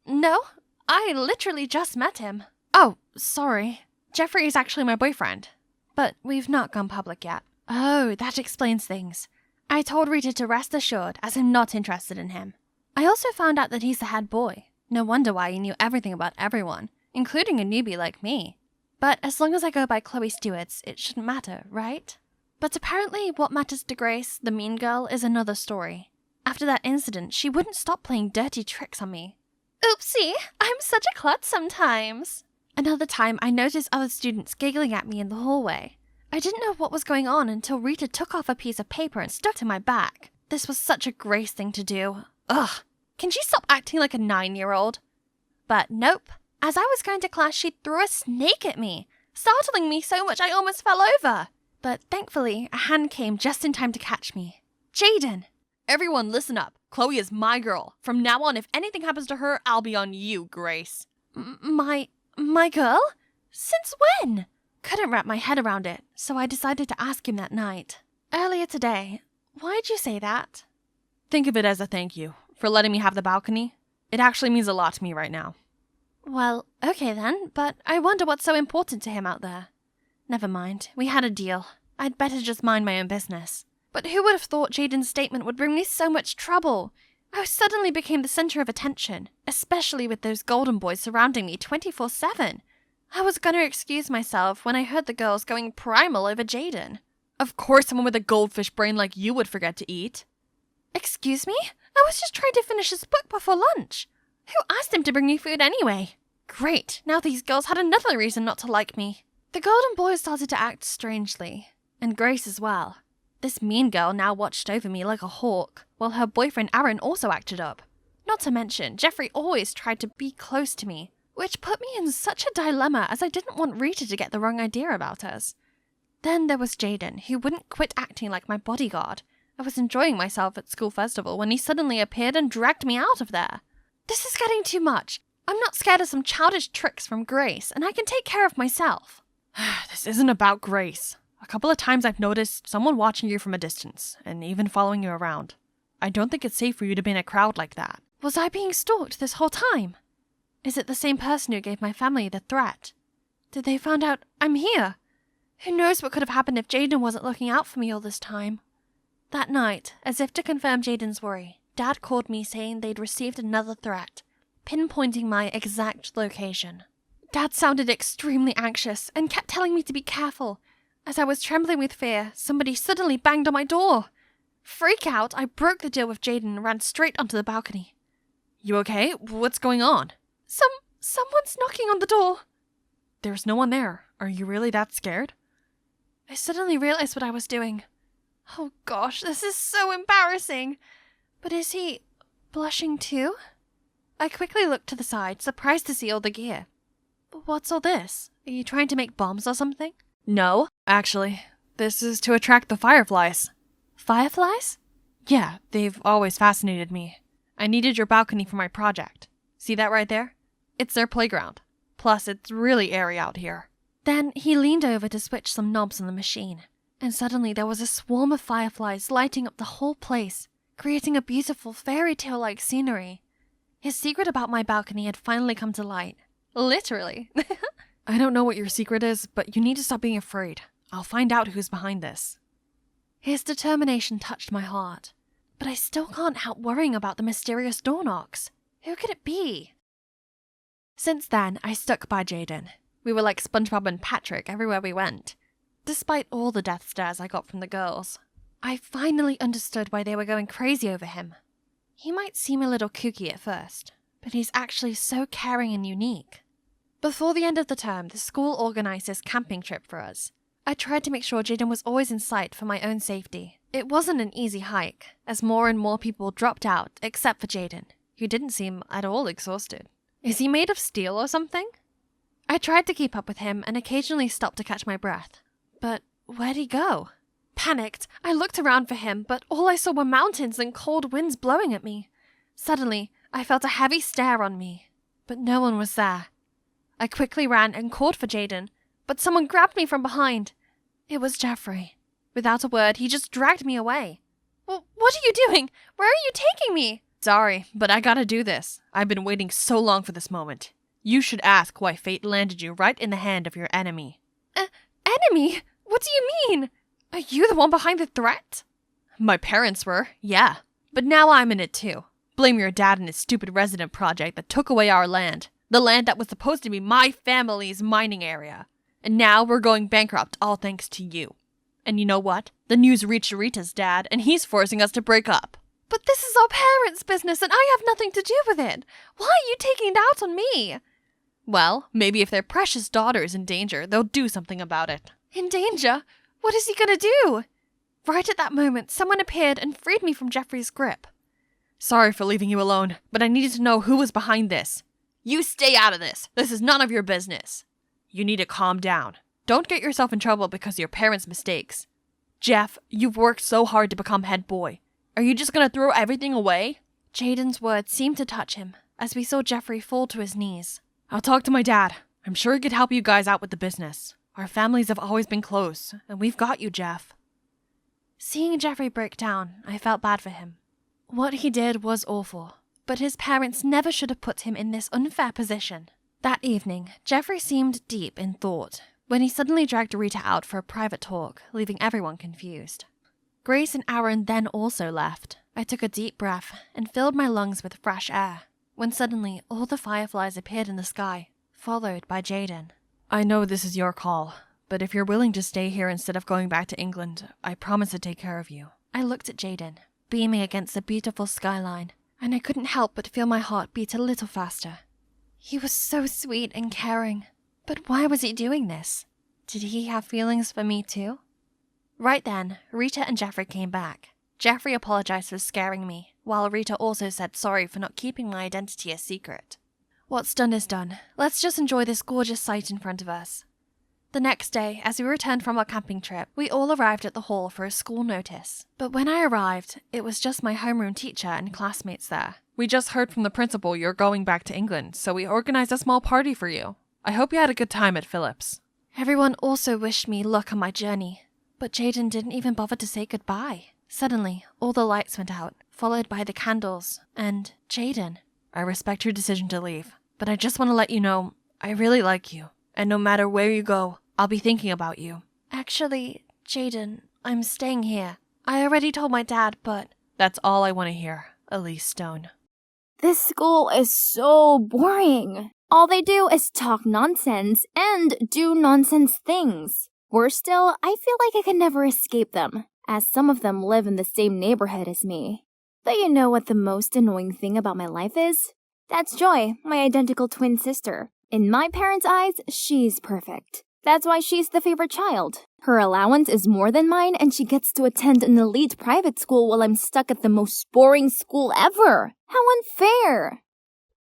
No, I literally just met him. Oh, sorry. Jeffrey is actually my boyfriend, but we've not gone public yet. Oh, that explains things. I told Rita to rest assured, as I'm not interested in him. I also found out that he's the head boy. No wonder why he knew everything about everyone, including a newbie like me. But as long as I go by Chloe Stewart's, it shouldn't matter, right? But apparently what matters to Grace, the mean girl, is another story. After that incident, she wouldn't stop playing dirty tricks on me. Oopsie, I'm such a klutz sometimes. Another time, I noticed other students giggling at me in the hallway. I didn't know what was going on until Rita took off a piece of paper and stuck to my back. This was such a Grace thing to do. Ugh, can she stop acting like a 9-year-old? But nope. As I was going to class, she threw a snake at me, startling me so much I almost fell over. But thankfully, a hand came just in time to catch me. Jaden! Everyone listen up. Chloe is my girl. From now on, if anything happens to her, I'll be on you, Grace. My girl? Since when? Couldn't wrap my head around it, so I decided to ask him that night. Earlier today. Why'd you say that? Think of it as a thank you for letting me have the balcony. It actually means a lot to me right now. Well, okay then, but I wonder what's so important to him out there. Never mind, we had a deal. I'd better just mind my own business. But who would have thought Jaden's statement would bring me so much trouble? I suddenly became the center of attention, especially with those golden boys surrounding me 24/7. I was gonna excuse myself when I heard the girls going primal over Jaden. Of course someone with a goldfish brain like you would forget to eat. Excuse me? I was just trying to finish his book before lunch. Who asked him to bring me food anyway? Great, now these girls had another reason not to like me. The golden boys started to act strangely, and Grace as well. This mean girl now watched over me like a hawk, while her boyfriend Aaron also acted up. Not to mention, Jeffrey always tried to be close to me, which put me in such a dilemma as I didn't want Rita to get the wrong idea about us. Then there was Jaden, who wouldn't quit acting like my bodyguard. I was enjoying myself at school festival when he suddenly appeared and dragged me out of there. This is getting too much. I'm not scared of some childish tricks from Grace, and I can take care of myself. This isn't about Grace. A couple of times I've noticed someone watching you from a distance, and even following you around. I don't think it's safe for you to be in a crowd like that. Was I being stalked this whole time? Is it the same person who gave my family the threat? Did they find out I'm here? Who knows what could have happened if Jaden wasn't looking out for me all this time? That night, as if to confirm Jaden's worry, Dad called me saying they'd received another threat, pinpointing my exact location. Dad sounded extremely anxious and kept telling me to be careful. As I was trembling with fear, somebody suddenly banged on my door. Freak out, I broke the deal with Jaden and ran straight onto the balcony. You okay? What's going on? Someone's knocking on the door. There's no one there. Are you really that scared? I suddenly realized what I was doing. Oh gosh, this is so embarrassing. But is he blushing too? I quickly looked to the side, surprised to see all the gear. What's all this? Are you trying to make bombs or something? No, actually. This is to attract the fireflies. Fireflies? Yeah, they've always fascinated me. I needed your balcony for my project. See that right there? It's their playground. Plus, it's really airy out here. Then he leaned over to switch some knobs on the machine, and suddenly there was a swarm of fireflies lighting up the whole place, creating a beautiful fairy tale-like scenery. His secret about my balcony had finally come to light. Literally. I don't know what your secret is, but you need to stop being afraid. I'll find out who's behind this. His determination touched my heart, but I still can't help worrying about the mysterious door knocks. Who could it be? Since then, I stuck by Jaden. We were like SpongeBob and Patrick everywhere we went. Despite all the death stares I got from the girls, I finally understood why they were going crazy over him. He might seem a little kooky at first, but he's actually so caring and unique. Before the end of the term, the school organized this camping trip for us. I tried to make sure Jaden was always in sight for my own safety. It wasn't an easy hike, as more and more people dropped out, except for Jaden, who didn't seem at all exhausted. Is he made of steel or something? I tried to keep up with him and occasionally stopped to catch my breath. But where'd he go? Panicked, I looked around for him, but all I saw were mountains and cold winds blowing at me. Suddenly, I felt a heavy stare on me, but no one was there. I quickly ran and called for Jaden, but someone grabbed me from behind. It was Jeffrey. Without a word, he just dragged me away. Well, what are you doing? Where are you taking me? Sorry, but I gotta do this. I've been waiting so long for this moment. You should ask why fate landed you right in the hand of your enemy. Enemy? What do you mean? Are you the one behind the threat? My parents were, yeah. But now I'm in it too. Blame your dad and his stupid resident project that took away our land. The land that was supposed to be my family's mining area. And now we're going bankrupt, all thanks to you. And you know what? The news reached Rita's dad, and he's forcing us to break up. But this is our parents' business, and I have nothing to do with it. Why are you taking it out on me? Well, maybe if their precious daughter is in danger, they'll do something about it. In danger? What is he gonna do? Right at that moment, someone appeared and freed me from Jeffrey's grip. Sorry for leaving you alone, but I needed to know who was behind this. You stay out of this. This is none of your business. You need to calm down. Don't get yourself in trouble because of your parents' mistakes. Jeff, you've worked so hard to become head boy. Are you just gonna throw everything away? Jaden's words seemed to touch him, as we saw Jeffrey fall to his knees. I'll talk to my dad. I'm sure he could help you guys out with the business. Our families have always been close, and we've got you, Jeff. Seeing Jeffrey break down, I felt bad for him. What he did was awful, but his parents never should have put him in this unfair position. That evening, Jeffrey seemed deep in thought when he suddenly dragged Rita out for a private talk, leaving everyone confused. Grace and Aaron then also left. I took a deep breath and filled my lungs with fresh air, when suddenly all the fireflies appeared in the sky, followed by Jaden. I know this is your call, but if you're willing to stay here instead of going back to England, I promise to take care of you. I looked at Jaden, beaming against the beautiful skyline, and I couldn't help but feel my heart beat a little faster. He was so sweet and caring, but why was he doing this? Did he have feelings for me too? Right then, Rita and Jeffrey came back. Jeffrey apologized for scaring me, while Rita also said sorry for not keeping my identity a secret. What's done is done. Let's just enjoy this gorgeous sight in front of us. The next day, as we returned from our camping trip, we all arrived at the hall for a school notice. But when I arrived, it was just my homeroom teacher and classmates there. We just heard from the principal you're going back to England, so we organized a small party for you. I hope you had a good time at Phillips. Everyone also wished me luck on my journey, but Jaden didn't even bother to say goodbye. Suddenly, all the lights went out, followed by the candles, and Jaden. I respect your decision to leave, but I just want to let you know, I really like you, and no matter where you go, I'll be thinking about you. Actually, Jaden, I'm staying here. I already told my dad, but... That's all I want to hear, Elise Stone. This school is so boring. All they do is talk nonsense and do nonsense things. Worse still, I feel like I can never escape them, as some of them live in the same neighborhood as me. But you know what the most annoying thing about my life is? That's Joy, my identical twin sister. In my parents' eyes, she's perfect. That's why she's the favorite child. Her allowance is more than mine, and she gets to attend an elite private school while I'm stuck at the most boring school ever. How unfair!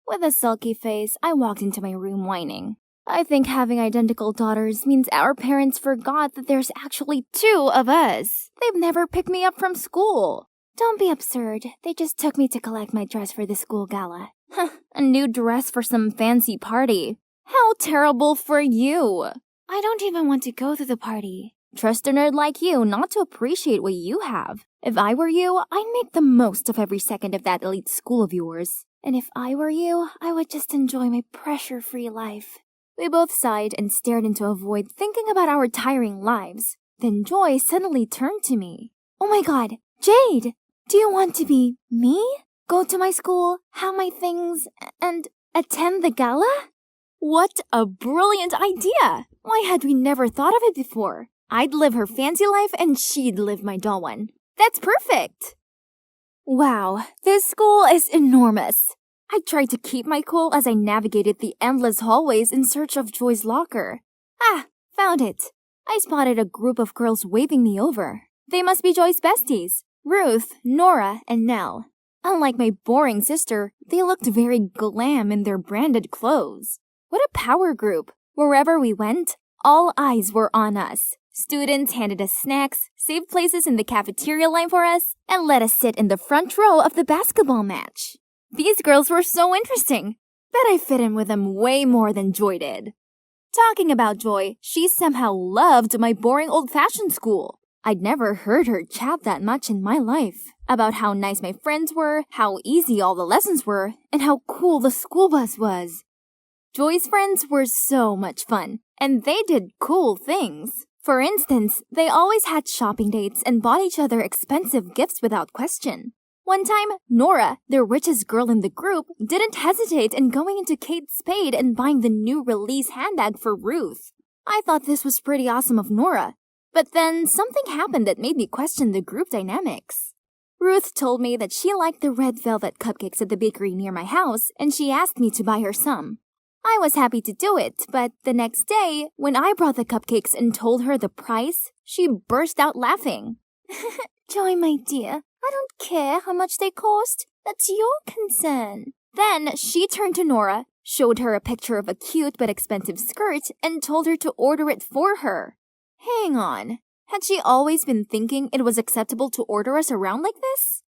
With a sulky face, I walked into my room whining. I think having identical daughters means our parents forgot that there's actually two of us. They've never picked me up from school. Don't be absurd. They just took me to collect my dress for the school gala. A new dress for some fancy party. How terrible for you! I don't even want to go to the party. Trust a nerd like you not to appreciate what you have. If I were you, I'd make the most of every second of that elite school of yours. And if I were you, I would just enjoy my pressure-free life. We both sighed and stared into a void, thinking about our tiring lives. Then Joy suddenly turned to me. Oh my god, Jade! Do you want to be me? Go to my school, have my things, and attend the gala? What a brilliant idea! Why had we never thought of it before? I'd live her fancy life and she'd live my dull one. That's perfect! Wow, this school is enormous. I tried to keep my cool as I navigated the endless hallways in search of Joy's locker. Ah, found it. I spotted a group of girls waving me over. They must be Joy's besties, Ruth, Nora, and Nell. Unlike my boring sister, they looked very glam in their branded clothes. What a power group. Wherever we went, all eyes were on us. Students handed us snacks, saved places in the cafeteria line for us, and let us sit in the front row of the basketball match. These girls were so interesting. Bet I fit in with them way more than Joy did. Talking about Joy, she somehow loved my boring old-fashioned school. I'd never heard her chat that much in my life. About how nice my friends were, how easy all the lessons were, and how cool the school bus was. Joy's friends were so much fun, and they did cool things. For instance, they always had shopping dates and bought each other expensive gifts without question. One time, Nora, the richest girl in the group, didn't hesitate in going into Kate Spade and buying the new release handbag for Ruth. I thought this was pretty awesome of Nora. But then something happened that made me question the group dynamics. Ruth told me that she liked the red velvet cupcakes at the bakery near my house, and she asked me to buy her some. I was happy to do it, but the next day, when I brought the cupcakes and told her the price, she burst out laughing. Joy, my dear, I don't care how much they cost. That's your concern. Then she turned to Nora, showed her a picture of a cute but expensive skirt, and told her to order it for her. Hang on. Had she always been thinking it was acceptable to order us around like this?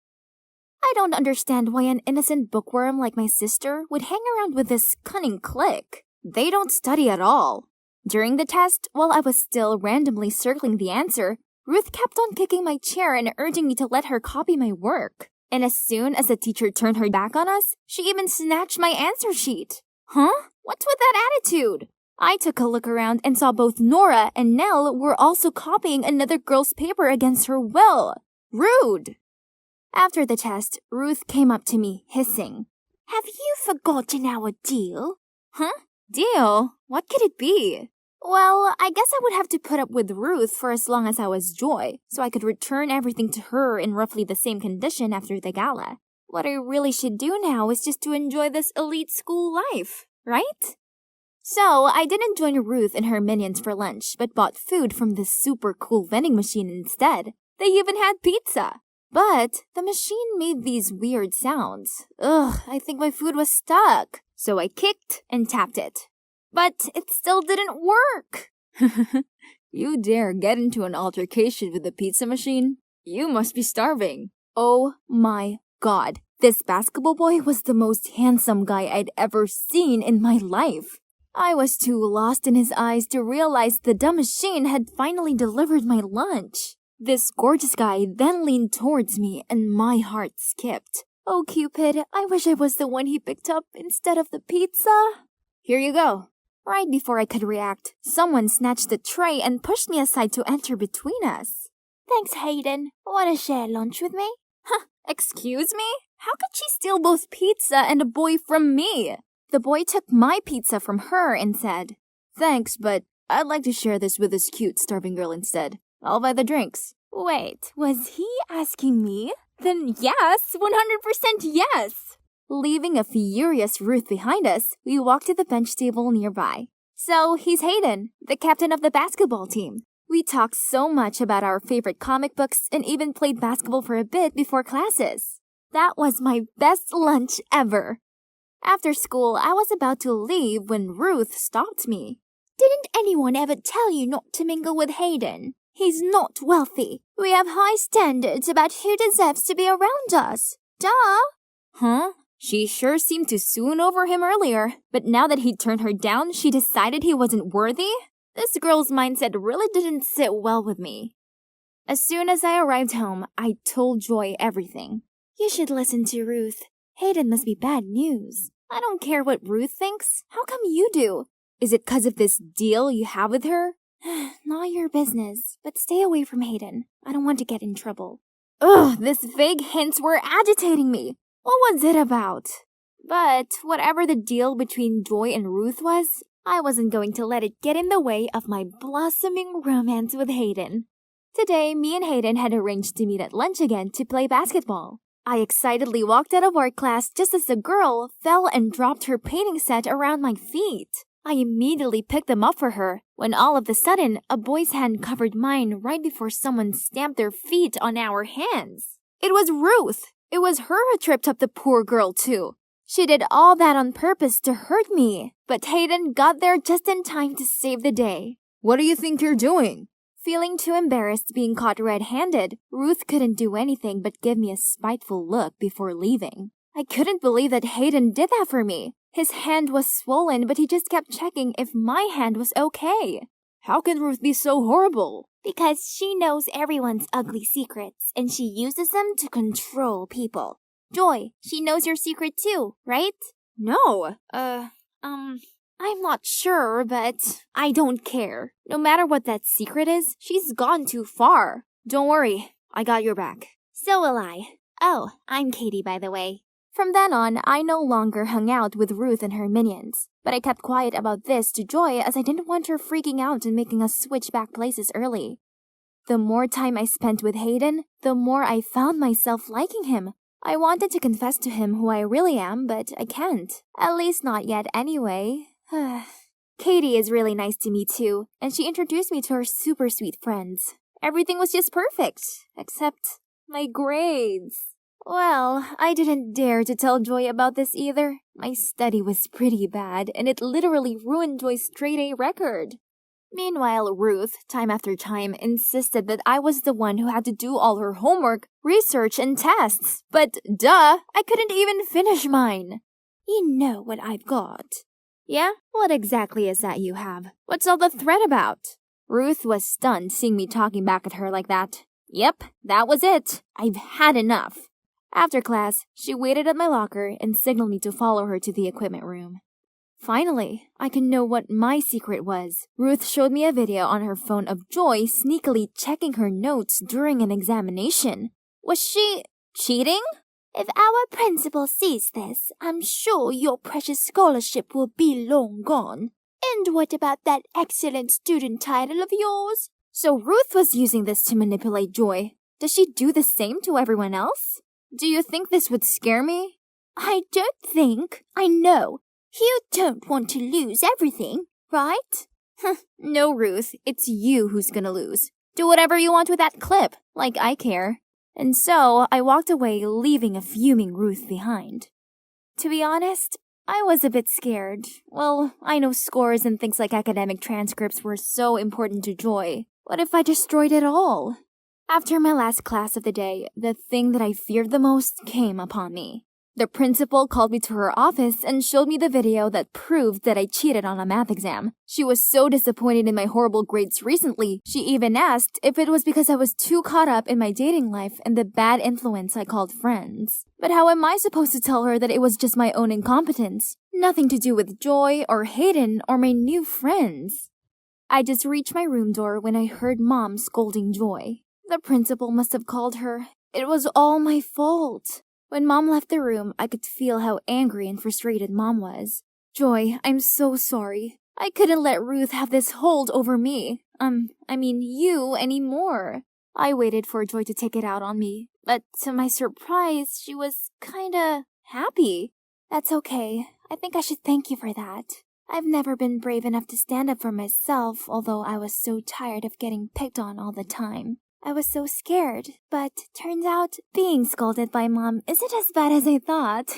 I don't understand why an innocent bookworm like my sister would hang around with this cunning clique. They don't study at all. During the test, while I was still randomly circling the answer, Ruth kept on kicking my chair and urging me to let her copy my work. And as soon as the teacher turned her back on us, she even snatched my answer sheet. Huh? What's with that attitude? I took a look around and saw both Nora and Nell were also copying another girl's paper against her will. Rude! After the test, Ruth came up to me, hissing. Have you forgotten our deal? Huh? Deal? What could it be? Well, I guess I would have to put up with Ruth for as long as I was Joy, so I could return everything to her in roughly the same condition after the gala. What I really should do now is just to enjoy this elite school life, right? So, I didn't join Ruth and her minions for lunch, but bought food from this super cool vending machine instead. They even had pizza. But the machine made these weird sounds. Ugh, I think my food was stuck. So I kicked and tapped it. But it still didn't work. You dare get into an altercation with the pizza machine? You must be starving. Oh my god. This basketball boy was the most handsome guy I'd ever seen in my life. I was too lost in his eyes to realize the dumb machine had finally delivered my lunch. This gorgeous guy then leaned towards me and my heart skipped. Oh, Cupid, I wish I was the one he picked up instead of the pizza. Here you go. Right before I could react, someone snatched the tray and pushed me aside to enter between us. Thanks, Hayden. Want to share lunch with me? Huh, excuse me? How could she steal both pizza and a boy from me? The boy took my pizza from her and said, Thanks, but I'd like to share this with this cute, starving girl instead. I'll buy the drinks. Wait, was he asking me? Then yes, 100% yes! Leaving a furious Ruth behind us, we walked to the bench table nearby. So, he's Hayden, the captain of the basketball team. We talked so much about our favorite comic books and even played basketball for a bit before classes. That was my best lunch ever. After school, I was about to leave when Ruth stopped me. Didn't anyone ever tell you not to mingle with Hayden? He's not wealthy. We have high standards about who deserves to be around us. Duh! Huh? She sure seemed to swoon over him earlier, but now that he'd turned her down, she decided he wasn't worthy? This girl's mindset really didn't sit well with me. As soon as I arrived home, I told Joy everything. You should listen to Ruth. Hayden must be bad news. I don't care what Ruth thinks. How come you do? Is it 'cause of this deal you have with her? Not your business, but stay away from Hayden. I don't want to get in trouble. Ugh, these vague hints were agitating me. What was it about? But whatever the deal between Joy and Ruth was, I wasn't going to let it get in the way of my blossoming romance with Hayden. Today, me and Hayden had arranged to meet at lunch again to play basketball. I excitedly walked out of art class just as the girl fell and dropped her painting set around my feet. I immediately picked them up for her, when all of a sudden, a boy's hand covered mine right before someone stamped their feet on our hands. It was Ruth. It was her who tripped up the poor girl too. She did all that on purpose to hurt me, but Hayden got there just in time to save the day. What do you think you're doing? Feeling too embarrassed being caught red-handed, Ruth couldn't do anything but give me a spiteful look before leaving. I couldn't believe that Hayden did that for me. His hand was swollen, but he just kept checking if my hand was okay. How can Ruth be so horrible? Because she knows everyone's ugly secrets, and she uses them to control people. Joy, she knows your secret too, right? No. I'm not sure, but I don't care. No matter what that secret is, she's gone too far. Don't worry, I got your back. So will I. Oh, I'm Katie, by the way. From then on, I no longer hung out with Ruth and her minions. But I kept quiet about this to Joy as I didn't want her freaking out and making us switch back places early. The more time I spent with Hayden, the more I found myself liking him. I wanted to confess to him who I really am, but I can't. At least not yet anyway. Katie is really nice to me too, and she introduced me to her super sweet friends. Everything was just perfect, except my grades. Well, I didn't dare to tell Joy about this either. My study was pretty bad, and it literally ruined Joy's straight-A record. Meanwhile, Ruth, time after time, insisted that I was the one who had to do all her homework, research, and tests. But duh, I couldn't even finish mine. You know what I've got. Yeah? What exactly is that you have? What's all the threat about? Ruth was stunned seeing me talking back at her like that. Yep, that was it. I've had enough. After class, she waited at my locker and signaled me to follow her to the equipment room. Finally, I could know what my secret was. Ruth showed me a video on her phone of Joy sneakily checking her notes during an examination. Was she cheating? If our principal sees this, I'm sure your precious scholarship will be long gone. And what about that excellent student title of yours? So Ruth was using this to manipulate Joy. Does she do the same to everyone else? Do you think this would scare me? I don't think. I know. You don't want to lose everything, right? No, Ruth. It's you who's gonna lose. Do whatever you want with that clip, like I care. And so, I walked away, leaving a fuming Ruth behind. To be honest, I was a bit scared. Well, I know scores and things like academic transcripts were so important to Joy. What if I destroyed it all? After my last class of the day, the thing that I feared the most came upon me. The principal called me to her office and showed me the video that proved that I cheated on a math exam. She was so disappointed in my horrible grades recently, she even asked if it was because I was too caught up in my dating life and the bad influence I called friends. But how am I supposed to tell her that it was just my own incompetence? Nothing to do with Joy or Hayden or my new friends. I just reached my room door when I heard Mom scolding Joy. The principal must have called her. It was all my fault. When Mom left the room, I could feel how angry and frustrated Mom was. Joy, I'm so sorry. I couldn't let Ruth have this hold over me. You anymore. I waited for Joy to take it out on me, but to my surprise, she was kinda happy. That's okay. I think I should thank you for that. I've never been brave enough to stand up for myself, although I was so tired of getting picked on all the time. I was so scared, but turns out being scolded by Mom isn't as bad as I thought.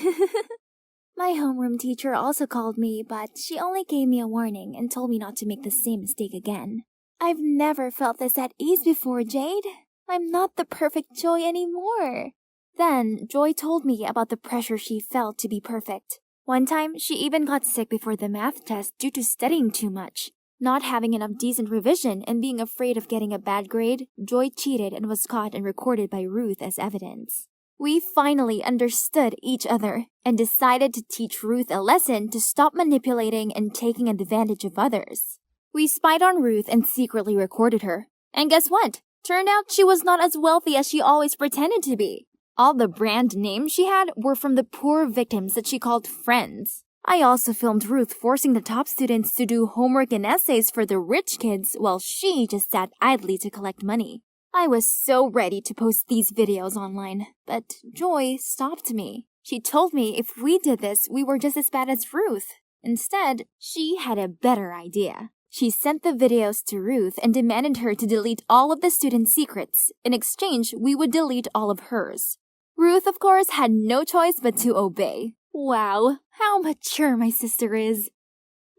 My homeroom teacher also called me, but she only gave me a warning and told me not to make the same mistake again. I've never felt this at ease before, Jade. I'm not the perfect Joy anymore. Then, Joy told me about the pressure she felt to be perfect. One time, she even got sick before the math test due to studying too much. Not having enough decent revision and being afraid of getting a bad grade, Joy cheated and was caught and recorded by Ruth as evidence. We finally understood each other and decided to teach Ruth a lesson to stop manipulating and taking advantage of others. We spied on Ruth and secretly recorded her. And guess what? Turned out she was not as wealthy as she always pretended to be. All the brand names she had were from the poor victims that she called friends. I also filmed Ruth forcing the top students to do homework and essays for the rich kids while she just sat idly to collect money. I was so ready to post these videos online, but Joy stopped me. She told me if we did this, we were just as bad as Ruth. Instead, she had a better idea. She sent the videos to Ruth and demanded her to delete all of the students' secrets. In exchange, we would delete all of hers. Ruth, of course, had no choice but to obey. Wow, how mature my sister is.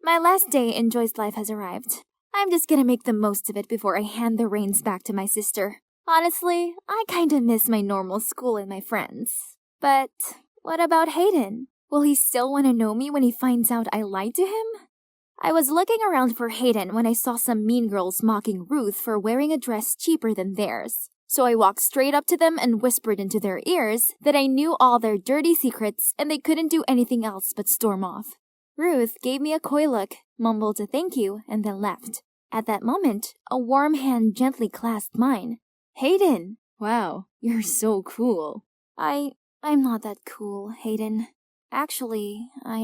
My last day in Joy's life has arrived. I'm just gonna make the most of it before I hand the reins back to my sister. Honestly, I kinda miss my normal school and my friends. But what about Hayden? Will he still want to know me when he finds out I lied to him? I was looking around for Hayden when I saw some mean girls mocking Ruth for wearing a dress cheaper than theirs. So I walked straight up to them and whispered into their ears that I knew all their dirty secrets and they couldn't do anything else but storm off. Ruth gave me a coy look, mumbled a thank you, and then left. At that moment, a warm hand gently clasped mine. Hayden! Wow, you're so cool. I'm not that cool, Hayden. Actually, I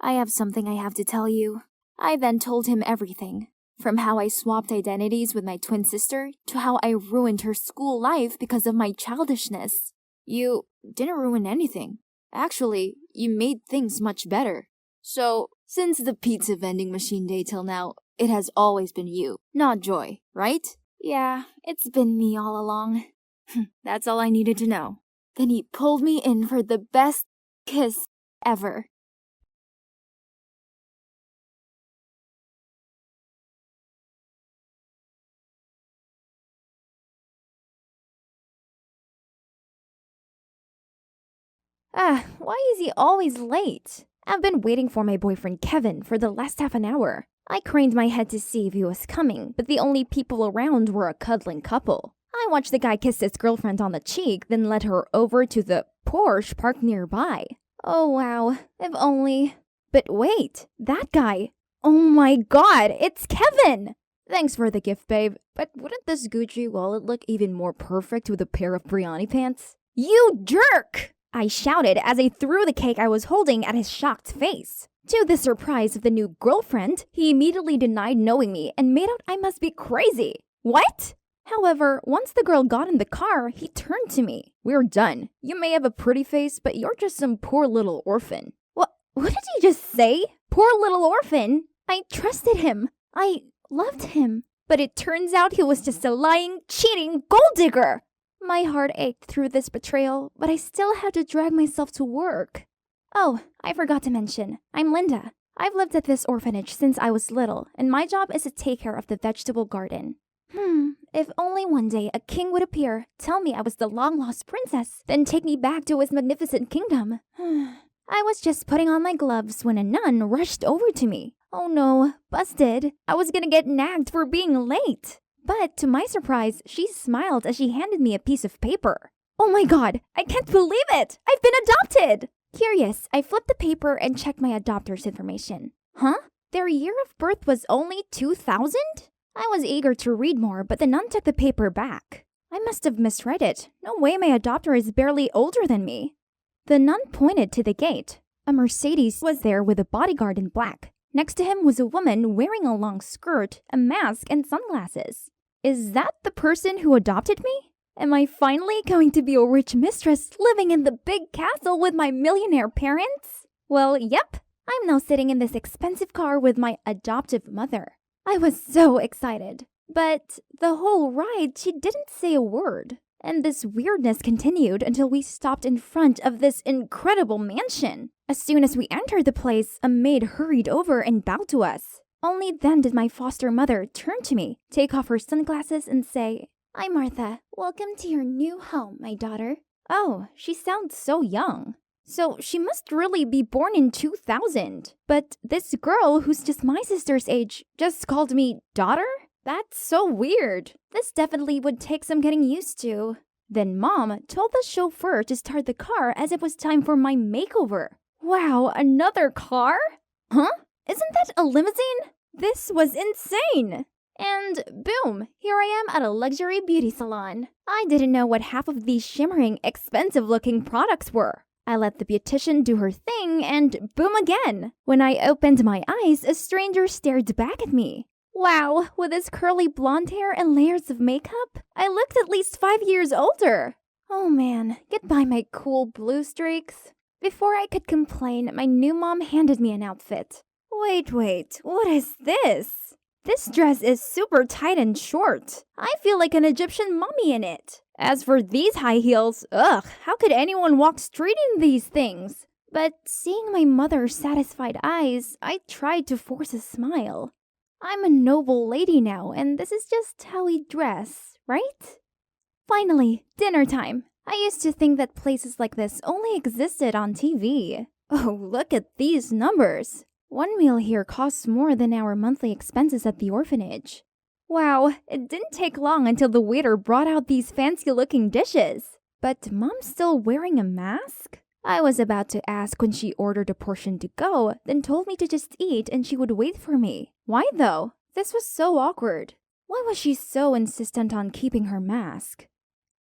have something I have to tell you. I then told him everything. From how I swapped identities with my twin sister to how I ruined her school life because of my childishness. You didn't ruin anything. Actually, you made things much better. So, since the pizza vending machine day till now, it has always been you, not Joy, right? Yeah, it's been me all along. That's all I needed to know. Then he pulled me in for the best kiss ever. Why is he always late? I've been waiting for my boyfriend Kevin for the last half an hour. I craned my head to see if he was coming, but the only people around were a cuddling couple. I watched the guy kiss his girlfriend on the cheek, then led her over to the Porsche parked nearby. Oh wow, if only. But wait, that guy. Oh my god, it's Kevin! Thanks for the gift, babe, but wouldn't this Gucci wallet look even more perfect with a pair of biryani pants? You jerk! I shouted as I threw the cake I was holding at his shocked face. To the surprise of the new girlfriend, he immediately denied knowing me and made out I must be crazy. What? However, once the girl got in the car, he turned to me. We're done. You may have a pretty face, but you're just some poor little orphan. What did he just say? Poor little orphan? I trusted him. I loved him. But it turns out he was just a lying, cheating gold digger. My heart ached through this betrayal, but I still had to drag myself to work. Oh, I forgot to mention, I'm Linda. I've lived at this orphanage since I was little, and my job is to take care of the vegetable garden. If only one day a king would appear, tell me I was the long-lost princess, then take me back to his magnificent kingdom. I was just putting on my gloves when a nun rushed over to me. Oh no, busted. I was gonna get nagged for being late. But to my surprise, she smiled as she handed me a piece of paper. Oh my god, I can't believe it! I've been adopted! Curious, I flipped the paper and checked my adopter's information. Huh? Their year of birth was only 2000? I was eager to read more, but the nun took the paper back. I must have misread it. No way my adopter is barely older than me. The nun pointed to the gate. A Mercedes was there with a bodyguard in black. Next to him was a woman wearing a long skirt, a mask, and sunglasses. Is that the person who adopted me? Am I finally going to be a rich mistress living in the big castle with my millionaire parents? Well, yep. I'm now sitting in this expensive car with my adoptive mother. I was so excited. But the whole ride, she didn't say a word. And this weirdness continued until we stopped in front of this incredible mansion. As soon as we entered the place, a maid hurried over and bowed to us. Only then did my foster mother turn to me, take off her sunglasses, and say, "Hi, Martha. Welcome to your new home, my daughter." Oh, she sounds so young. So she must really be born in 2000. But this girl, who's just my sister's age, just called me daughter? That's so weird. This definitely would take some getting used to. Then Mom told the chauffeur to start the car as it was time for my makeover. Wow, another car? Huh? Isn't that a limousine? This was insane. And boom, here I am at a luxury beauty salon. I didn't know what half of these shimmering, expensive-looking products were. I let the beautician do her thing and boom again. When I opened my eyes, a stranger stared back at me. Wow, with his curly blonde hair and layers of makeup, I looked at least 5 years older. Oh man, goodbye my cool blue streaks. Before I could complain, my new mom handed me an outfit. Wait, what is this? This dress is super tight and short. I feel like an Egyptian mummy in it. As for these high heels, ugh, how could anyone walk straight in these things? But seeing my mother's satisfied eyes, I tried to force a smile. I'm a noble lady now, and this is just how we dress, right? Finally, dinner time. I used to think that places like this only existed on TV. Oh, look at these numbers. One meal here costs more than our monthly expenses at the orphanage. Wow, it didn't take long until the waiter brought out these fancy-looking dishes. But Mom's still wearing a mask? I was about to ask when she ordered a portion to go, then told me to just eat and she would wait for me. Why though? This was so awkward. Why was she so insistent on keeping her mask?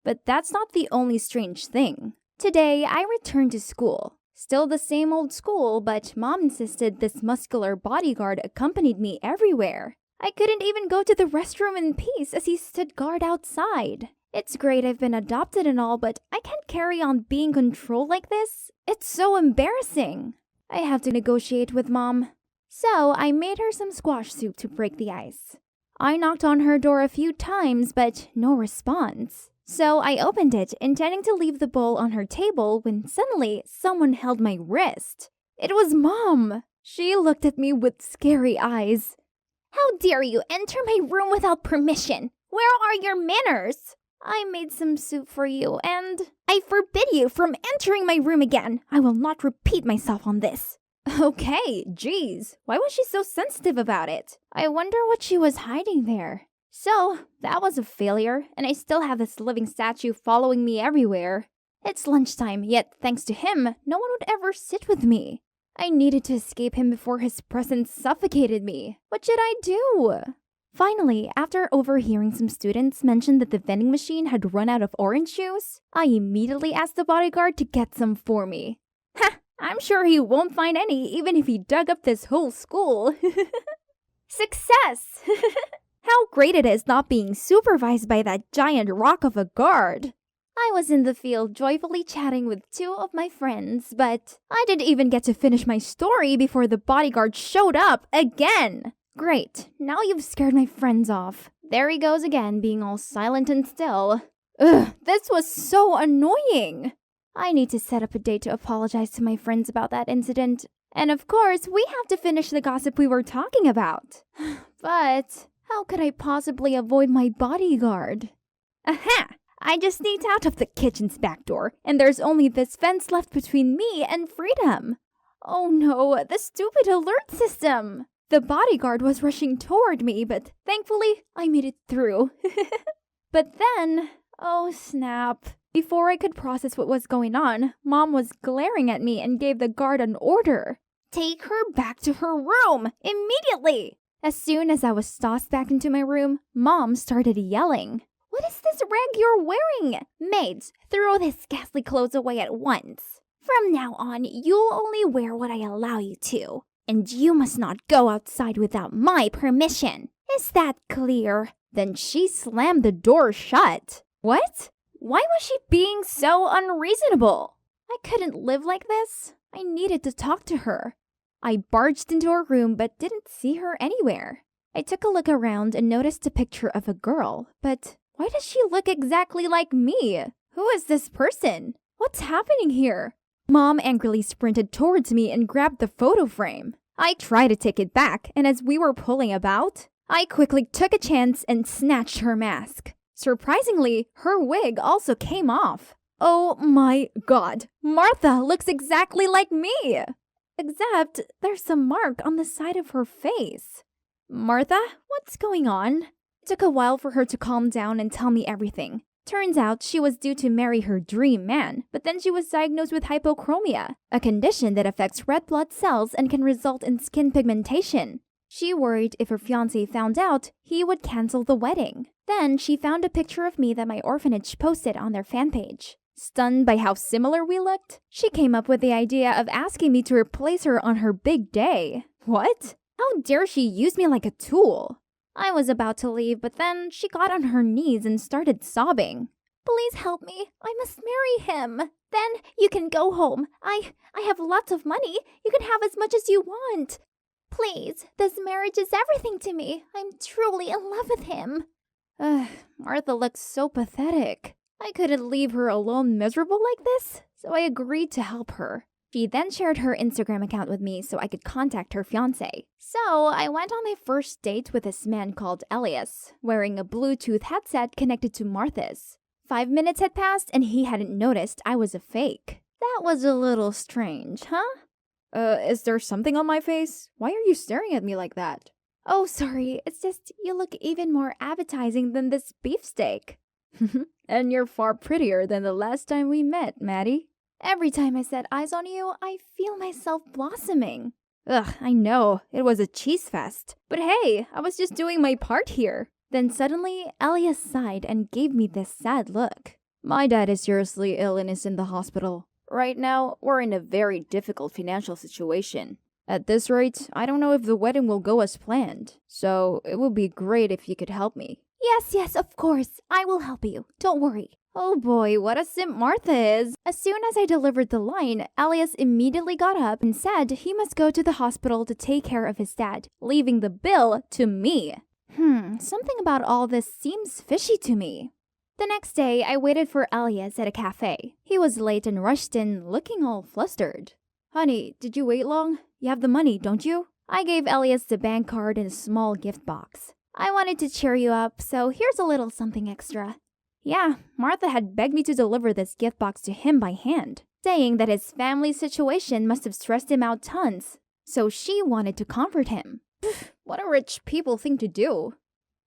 But that's not the only strange thing. Today, I returned to school. Still the same old school, but Mom insisted this muscular bodyguard accompanied me everywhere. I couldn't even go to the restroom in peace as he stood guard outside. It's great I've been adopted and all, but I can't carry on being controlled like this. It's so embarrassing. I have to negotiate with Mom. So I made her some squash soup to break the ice. I knocked on her door a few times, but no response. So I opened it, intending to leave the bowl on her table when suddenly someone held my wrist. It was Mom. She looked at me with scary eyes. How dare you enter my room without permission? Where are your manners? I made some soup for you, and I forbid you from entering my room again. I will not repeat myself on this. Okay, geez. Why was she so sensitive about it? I wonder what she was hiding there. So, that was a failure, and I still have this living statue following me everywhere. It's lunchtime, yet thanks to him, no one would ever sit with me. I needed to escape him before his presence suffocated me. What should I do? Finally, after overhearing some students mention that the vending machine had run out of orange juice, I immediately asked the bodyguard to get some for me. Ha! I'm sure he won't find any even if he dug up this whole school. Success! How great it is not being supervised by that giant rock of a guard. I was in the field joyfully chatting with 2 of my friends, but I didn't even get to finish my story before the bodyguard showed up again. Great, now you've scared my friends off. There he goes again, being all silent and still. Ugh, this was so annoying. I need to set up a date to apologize to my friends about that incident. And of course, we have to finish the gossip we were talking about. But how could I possibly avoid my bodyguard? Aha! I just sneaked out of the kitchen's back door, and there's only this fence left between me and freedom. Oh no, the stupid alert system! The bodyguard was rushing toward me, but thankfully, I made it through. But then, oh snap. Before I could process what was going on, Mom was glaring at me and gave the guard an order. Take her back to her room, immediately! As soon as I was tossed back into my room, Mom started yelling. What is this rag you're wearing? Maids, throw this ghastly clothes away at once. From now on, you'll only wear what I allow you to. And you must not go outside without my permission. Is that clear? Then she slammed the door shut. What? Why was she being so unreasonable? I couldn't live like this. I needed to talk to her. I barged into her room but didn't see her anywhere. I took a look around and noticed a picture of a girl, but why does she look exactly like me? Who is this person? What's happening here? Mom angrily sprinted towards me and grabbed the photo frame. I tried to take it back, and as we were pulling about, I quickly took a chance and snatched her mask. Surprisingly, her wig also came off. Oh my god, Martha looks exactly like me! Except there's a mark on the side of her face. Martha, what's going on? It took a while for her to calm down and tell me everything. Turns out she was due to marry her dream man, but then she was diagnosed with hypochromia, a condition that affects red blood cells and can result in skin pigmentation. She worried if her fiancé found out, he would cancel the wedding. Then she found a picture of me that my orphanage posted on their fan page. Stunned by how similar we looked, she came up with the idea of asking me to replace her on her big day. What? How dare she use me like a tool? I was about to leave, but then she got on her knees and started sobbing. Please help me. I must marry him. Then you can go home. I have lots of money. You can have as much as you want. Please, this marriage is everything to me. I'm truly in love with him. Martha looks so pathetic. I couldn't leave her alone miserable like this, so I agreed to help her. She then shared her Instagram account with me so I could contact her fiancé. So I went on my first date with this man called Elias, wearing a Bluetooth headset connected to Martha's. 5 minutes had passed and he hadn't noticed I was a fake. That was a little strange, huh? Is there something on my face? Why are you staring at me like that? Oh, sorry. It's just you look even more appetizing than this beefsteak. And you're far prettier than the last time we met, Maddie. Every time I set eyes on you, I feel myself blossoming. Ugh, I know. It was a cheese fest. But hey, I was just doing my part here. Then suddenly, Elias sighed and gave me this sad look. My dad is seriously ill and is in the hospital. Right now, we're in a very difficult financial situation. At this rate, I don't know if the wedding will go as planned. So, it would be great if you could help me. Yes, of course. I will help you. Don't worry. Oh boy, what a simp Martha is. As soon as I delivered the line, Elias immediately got up and said he must go to the hospital to take care of his dad, leaving the bill to me. Something about all this seems fishy to me. The next day, I waited for Elias at a cafe. He was late and rushed in, looking all flustered. Honey, did you wait long? You have the money, don't you? I gave Elias the bank card and a small gift box. I wanted to cheer you up, so here's a little something extra. Yeah, Martha had begged me to deliver this gift box to him by hand, saying that his family situation must have stressed him out tons, so she wanted to comfort him. What a rich people thing to do.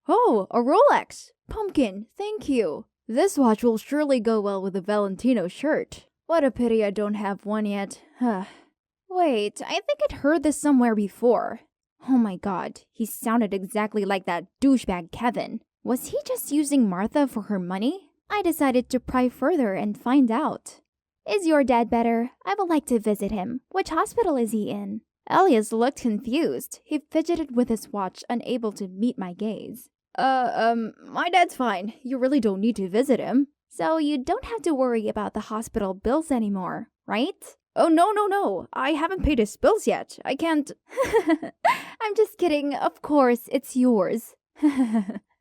Oh, a Rolex! Pumpkin, thank you. This watch will surely go well with a Valentino shirt. What a pity I don't have one yet. Wait, I think I'd heard this somewhere before. Oh my god, he sounded exactly like that douchebag Kevin. Was he just using Martha for her money? I decided to pry further and find out. Is your dad better? I would like to visit him. Which hospital is he in? Elias looked confused. He fidgeted with his watch, unable to meet my gaze. My dad's fine. You really don't need to visit him. So you don't have to worry about the hospital bills anymore, right? Oh, no. I haven't paid his bills yet. I can't... I'm just kidding. Of course, it's yours.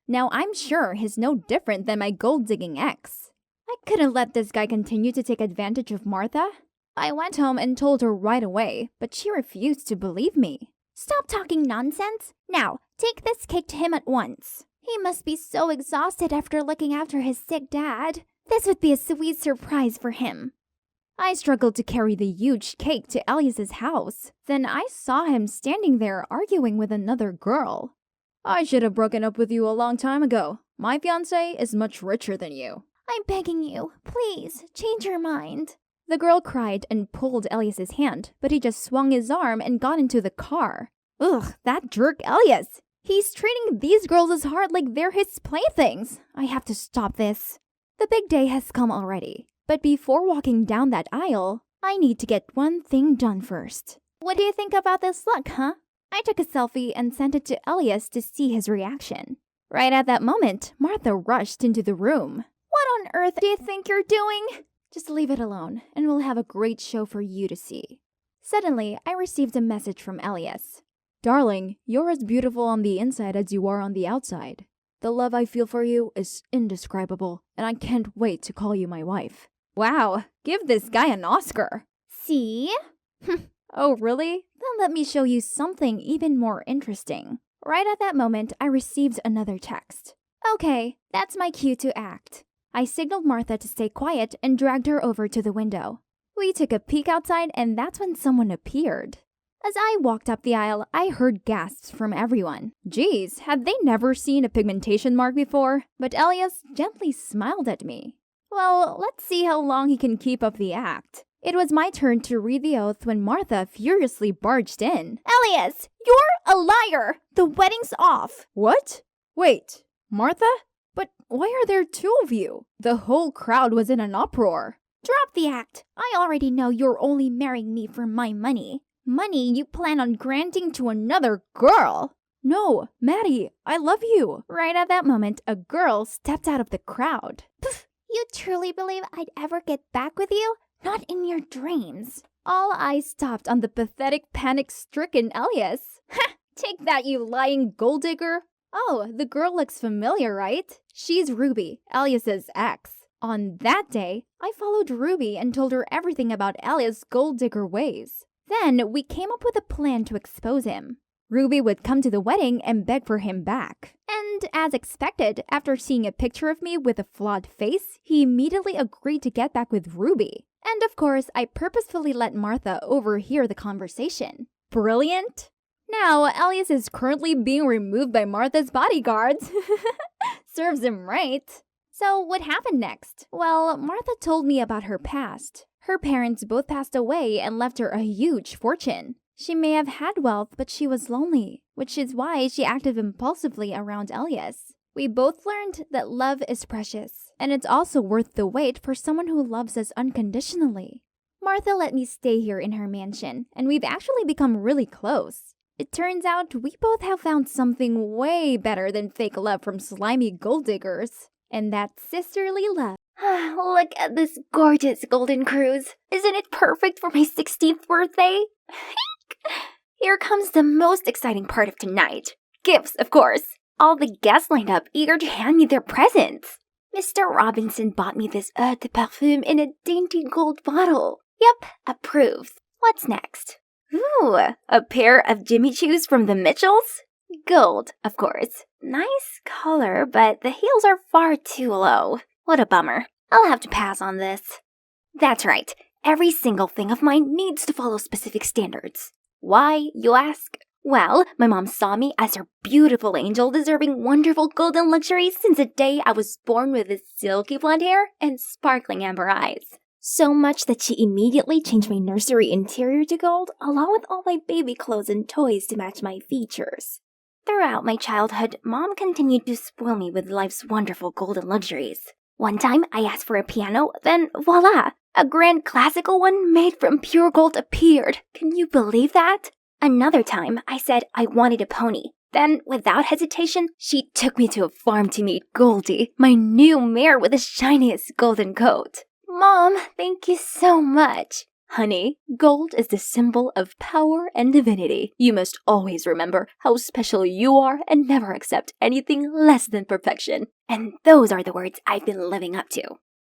Now I'm sure he's no different than my gold-digging ex. I couldn't let this guy continue to take advantage of Martha. I went home and told her right away, but she refused to believe me. Stop talking nonsense. Now, take this cake to him at once. He must be so exhausted after looking after his sick dad. This would be a sweet surprise for him. I struggled to carry the huge cake to Elias's house. Then I saw him standing there arguing with another girl. I should have broken up with you a long time ago. My fiancé is much richer than you. I'm begging you, please, change your mind. The girl cried and pulled Elias's hand, but he just swung his arm and got into the car. Ugh, that jerk Elias! He's treating these girls as hard like they're his playthings. I have to stop this. The big day has come already, but before walking down that aisle, I need to get one thing done first. What do you think about this look, huh? I took a selfie and sent it to Elias to see his reaction. Right at that moment, Martha rushed into the room. What on earth do you think you're doing? Just leave it alone, and we'll have a great show for you to see. Suddenly, I received a message from Elias. Darling, you're as beautiful on the inside as you are on the outside. The love I feel for you is indescribable, and I can't wait to call you my wife. Wow, give this guy an Oscar. See? Oh, really? Then let me show you something even more interesting. Right at that moment, I received another text. Okay, that's my cue to act. I signaled Martha to stay quiet and dragged her over to the window. We took a peek outside, and that's when someone appeared. As I walked up the aisle, I heard gasps from everyone. Geez, had they never seen a pigmentation mark before? But Elias gently smiled at me. Well, let's see how long he can keep up the act. It was my turn to read the oath when Martha furiously barged in. Elias, you're a liar! The wedding's off! What? Wait, Martha? But why are there two of you? The whole crowd was in an uproar. Drop the act. I already know you're only marrying me for my money. Money you plan on granting to another girl. No, Maddie, I love you. Right at that moment, a girl stepped out of the crowd. You truly believe I'd ever get back with you? Not in your dreams. All eyes stopped on the pathetic, panic-stricken Elias. Ha! Take that, you lying gold digger. Oh, the girl looks familiar, right? She's Ruby, Elias's ex. On that day, I followed Ruby and told her everything about Elias' gold digger ways. Then we came up with a plan to expose him. Ruby would come to the wedding and beg for him back. And as expected, after seeing a picture of me with a flawed face, he immediately agreed to get back with Ruby. And of course, I purposefully let Martha overhear the conversation. Brilliant! Now, Elias is currently being removed by Martha's bodyguards. Serves him right. So what happened next? Well, Martha told me about her past. Her parents both passed away and left her a huge fortune. She may have had wealth, but she was lonely, which is why she acted impulsively around Elias. We both learned that love is precious, and it's also worth the wait for someone who loves us unconditionally. Martha let me stay here in her mansion, and we've actually become really close. It turns out we both have found something way better than fake love from slimy gold diggers, and that's sisterly love. Look at this gorgeous golden cruise. Isn't it perfect for my 16th birthday? Here comes the most exciting part of tonight. Gifts, of course. All the guests lined up, eager to hand me their presents. Mr. Robinson bought me this eau de parfum in a dainty gold bottle. Yep, approved. What's next? Ooh, a pair of Jimmy Choos from the Mitchells? Gold, of course. Nice color, but the heels are far too low. What a bummer. I'll have to pass on this. That's right. Every single thing of mine needs to follow specific standards. Why, you ask? Well, my mom saw me as her beautiful angel deserving wonderful golden luxuries since the day I was born with this silky blonde hair and sparkling amber eyes. So much that she immediately changed my nursery interior to gold, along with all my baby clothes and toys to match my features. Throughout my childhood, Mom continued to spoil me with life's wonderful golden luxuries. One time, I asked for a piano, then voila! A grand classical one made from pure gold appeared. Can you believe that? Another time, I said I wanted a pony. Then, without hesitation, she took me to a farm to meet Goldie, my new mare with the shiniest golden coat. Mom, thank you so much. Honey, gold is the symbol of power and divinity. You must always remember how special you are and never accept anything less than perfection. And those are the words I've been living up to.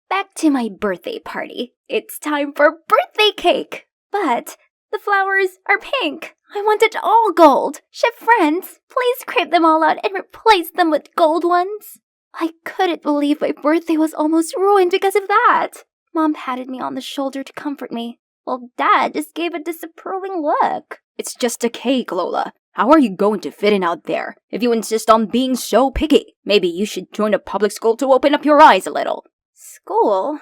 Back to my birthday party. It's time for birthday cake! But the flowers are pink. I want it all gold. Chef friends, please scrape them all out and replace them with gold ones. I couldn't believe my birthday was almost ruined because of that. Mom patted me on the shoulder to comfort me, while Dad just gave a disapproving look. It's just a cake, Lola. How are you going to fit in out there if you insist on being so picky? Maybe you should join a public school to open up your eyes a little. School?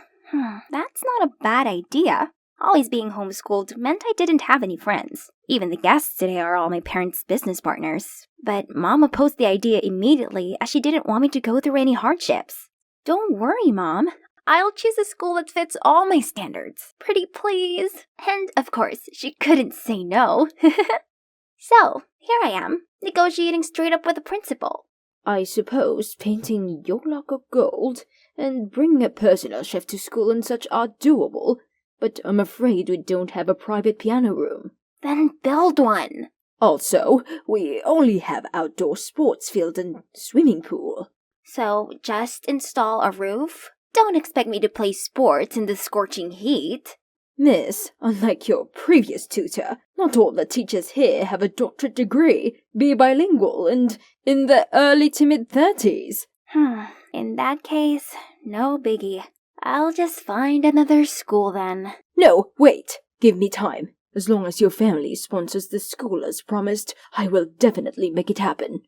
That's not a bad idea. Always being homeschooled meant I didn't have any friends. Even the guests today are all my parents' business partners. But Mom opposed the idea immediately as she didn't want me to go through any hardships. Don't worry, Mom. I'll choose a school that fits all my standards. Pretty please. And, of course, she couldn't say no. So, here I am, negotiating straight up with the principal. I suppose painting your locker gold and bringing a personal chef to school and such are doable, but I'm afraid we don't have a private piano room. Then build one. Also, we only have outdoor sports field and swimming pool. So, just install a roof? Don't expect me to play sports in the scorching heat. Miss, unlike your previous tutor, not all the teachers here have a doctorate degree, be bilingual, and in their early to mid-30s. In that case, no biggie. I'll just find another school then. No, wait. Give me time. As long as your family sponsors the school as promised, I will definitely make it happen.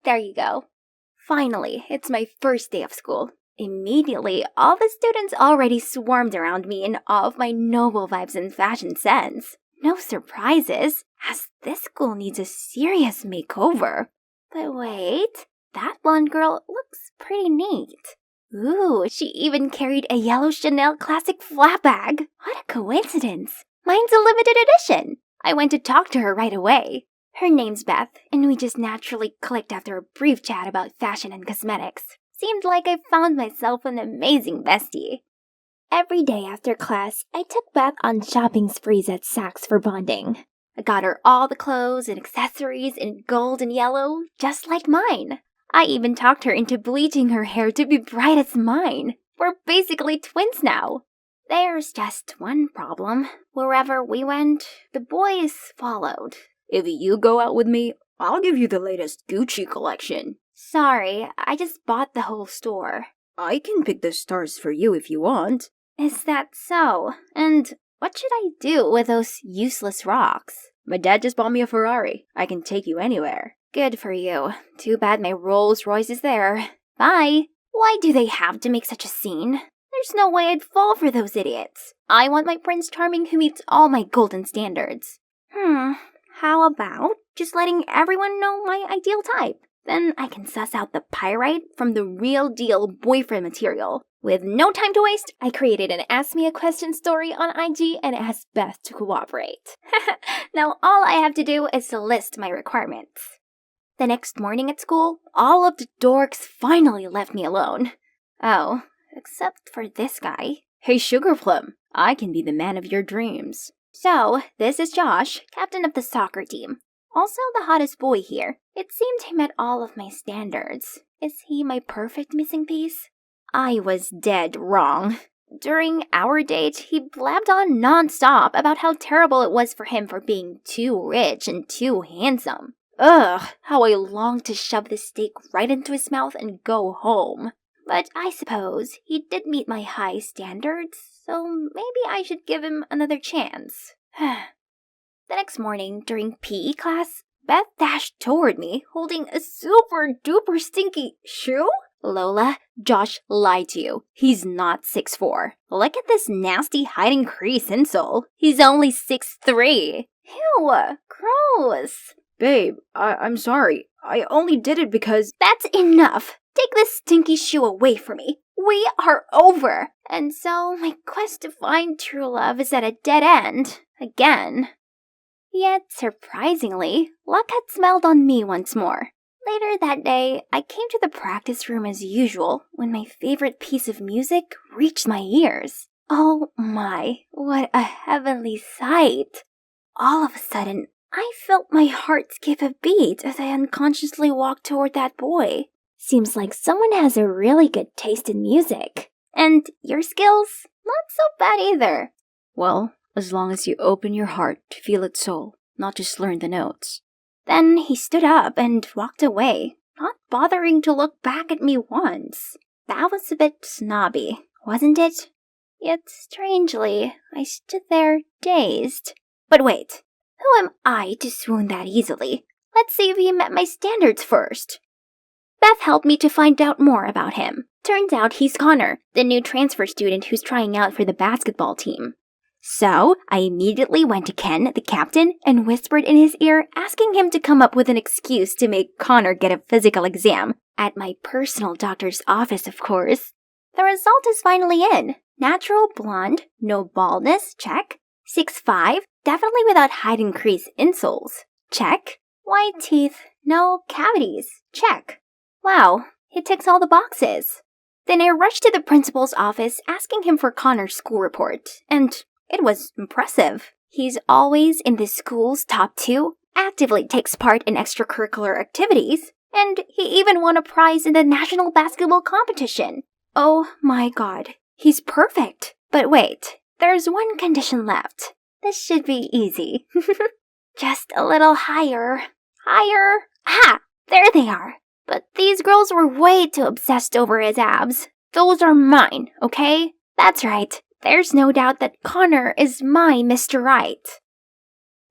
There you go. Finally, it's my first day of school. Immediately, all the students already swarmed around me in awe of my noble vibes and fashion sense. No surprises, as this school needs a serious makeover. But wait, that blonde girl looks pretty neat. Ooh, she even carried a yellow Chanel classic flat bag. What a coincidence. Mine's a limited edition. I went to talk to her right away. Her name's Beth, and we just naturally clicked after a brief chat about fashion and cosmetics. Seemed like I found myself an amazing bestie. Every day after class, I took Beth on shopping sprees at Saks for bonding. I got her all the clothes and accessories in gold and yellow, just like mine. I even talked her into bleaching her hair to be bright as mine. We're basically twins now. There's just one problem. Wherever we went, the boys followed. If you go out with me, I'll give you the latest Gucci collection. Sorry, I just bought the whole store. I can pick the stars for you if you want. Is that so? And what should I do with those useless rocks? My dad just bought me a Ferrari. I can take you anywhere. Good for you. Too bad my Rolls Royce is there. Bye. Why do they have to make such a scene? There's no way I'd fall for those idiots. I want my Prince Charming who meets all my golden standards. How about just letting everyone know my ideal type? Then I can suss out the pyrite from the real deal boyfriend material. With no time to waste, I created an Ask Me a Question story on IG and asked Beth to cooperate. Now all I have to do is to list my requirements. The next morning at school, all of the dorks finally left me alone. Oh, except for this guy. Hey, Sugar Plum, I can be the man of your dreams. So, this is Josh, captain of the soccer team. Also the hottest boy here. It seemed he met all of my standards. Is he my perfect missing piece? I was dead wrong. During our date, he blabbed on non-stop about how terrible it was for him for being too rich and too handsome. Ugh, how I longed to shove the steak right into his mouth and go home. But I suppose he did meet my high standards, so maybe I should give him another chance. The next morning, during PE class, Beth dashed toward me, holding a super duper stinky shoe. Lola, Josh lied to you. He's not 6'4". Look at this nasty hiding crease insole. He's only 6'3". Ew, gross. Babe, I'm sorry. I only did it because— That's enough. Take this stinky shoe away from me. We are over. And so my quest to find true love is at a dead end. Again. Yet, surprisingly, luck had smiled on me once more. Later that day, I came to the practice room as usual when my favorite piece of music reached my ears. Oh my, what a heavenly sight! All of a sudden, I felt my heart skip a beat as I unconsciously walked toward that boy. Seems like someone has a really good taste in music. And your skills? Not so bad either. Well, as long as you open your heart to feel its soul, not just learn the notes. Then he stood up and walked away, not bothering to look back at me once. That was a bit snobby, wasn't it? Yet, strangely, I stood there dazed. But wait, who am I to swoon that easily? Let's see if he met my standards first. Beth helped me to find out more about him. Turns out he's Connor, the new transfer student who's trying out for the basketball team. So, I immediately went to Ken, the captain, and whispered in his ear, asking him to come up with an excuse to make Connor get a physical exam. At my personal doctor's office, of course. The result is finally in. Natural blonde, no baldness, check. 6'5", definitely without hiding crease insoles, check. White teeth, no cavities, check. Wow, he ticks all the boxes. Then I rushed to the principal's office asking him for Connor's school report, and it was impressive. He's always in the school's top 2, actively takes part in extracurricular activities, and he even won a prize in the national basketball competition. Oh my god, he's perfect. But wait, there's one condition left. This should be easy. Just a little higher. Higher. Ah, there they are. But these girls were way too obsessed over his abs. Those are mine, okay? That's right. There's no doubt that Connor is my Mr. Right.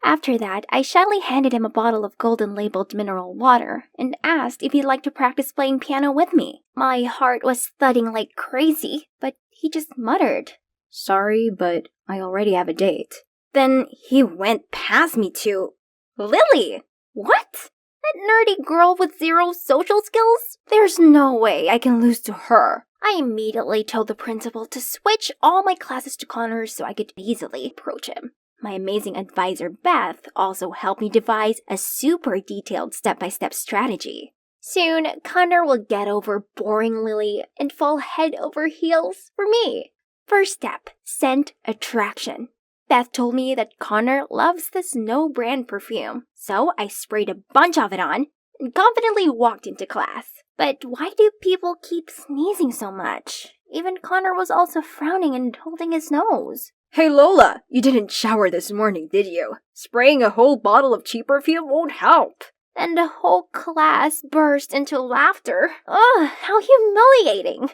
After that, I shyly handed him a bottle of golden-labeled mineral water and asked if he'd like to practice playing piano with me. My heart was thudding like crazy, but he just muttered, Sorry, but I already have a date. Then he went past me to Lily. What? That nerdy girl with 0 social skills? There's no way I can lose to her. I immediately told the principal to switch all my classes to Connor so I could easily approach him. My amazing advisor Beth also helped me devise a super detailed step-by-step strategy. Soon, Connor will get over boring Lily and fall head over heels for me. First step, scent attraction. Beth told me that Connor loves this no-brand perfume, so I sprayed a bunch of it on and confidently walked into class. But why do people keep sneezing so much? Even Connor was also frowning and holding his nose. Hey Lola, you didn't shower this morning, did you? Spraying a whole bottle of cheap perfume won't help. Then the whole class burst into laughter. Ugh, how humiliating.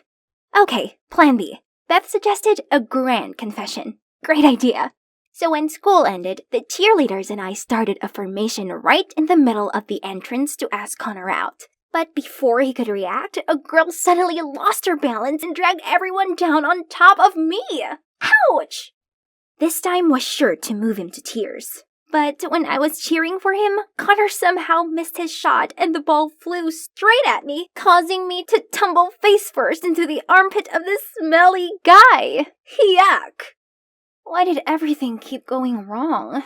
Okay, plan B. Beth suggested a grand confession. Great idea. So when school ended, the cheerleaders and I started a formation right in the middle of the entrance to ask Connor out. But before he could react, a girl suddenly lost her balance and dragged everyone down on top of me. Ouch! This time was sure to move him to tears. But when I was cheering for him, Connor somehow missed his shot and the ball flew straight at me, causing me to tumble face first into the armpit of this smelly guy. Yuck! Why did everything keep going wrong?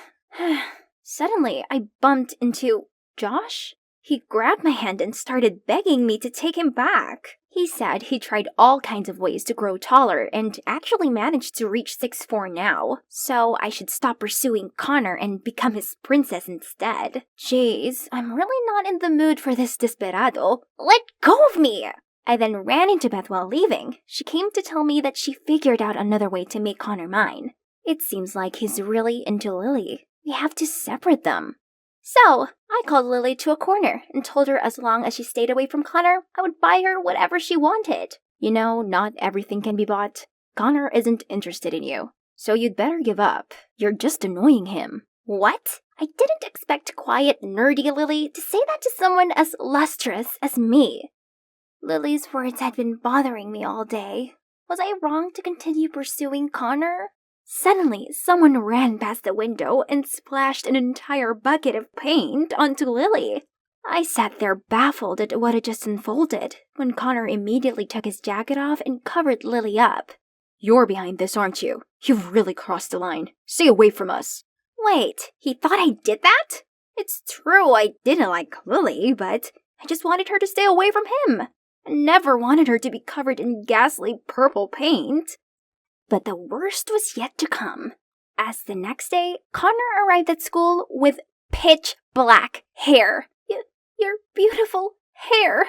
Suddenly, I bumped into Josh. He grabbed my hand and started begging me to take him back. He said he tried all kinds of ways to grow taller and actually managed to reach 6'4" now, so I should stop pursuing Connor and become his princess instead. Jeez, I'm really not in the mood for this desperado. Let go of me! I then ran into Beth while leaving. She came to tell me that she figured out another way to make Connor mine. It seems like he's really into Lily. We have to separate them. So, I called Lily to a corner and told her as long as she stayed away from Connor, I would buy her whatever she wanted. You know, not everything can be bought. Connor isn't interested in you, so you'd better give up. You're just annoying him. What? I didn't expect quiet, nerdy Lily to say that to someone as lustrous as me. Lily's words had been bothering me all day. Was I wrong to continue pursuing Connor? Suddenly, someone ran past the window and splashed an entire bucket of paint onto Lily. I sat there baffled at what had just unfolded, when Connor immediately took his jacket off and covered Lily up. You're behind this, aren't you? You've really crossed the line. Stay away from us. Wait, he thought I did that? It's true I didn't like Lily, but I just wanted her to stay away from him. I never wanted her to be covered in ghastly purple paint. But the worst was yet to come, as the next day, Connor arrived at school with pitch black hair. Your beautiful hair.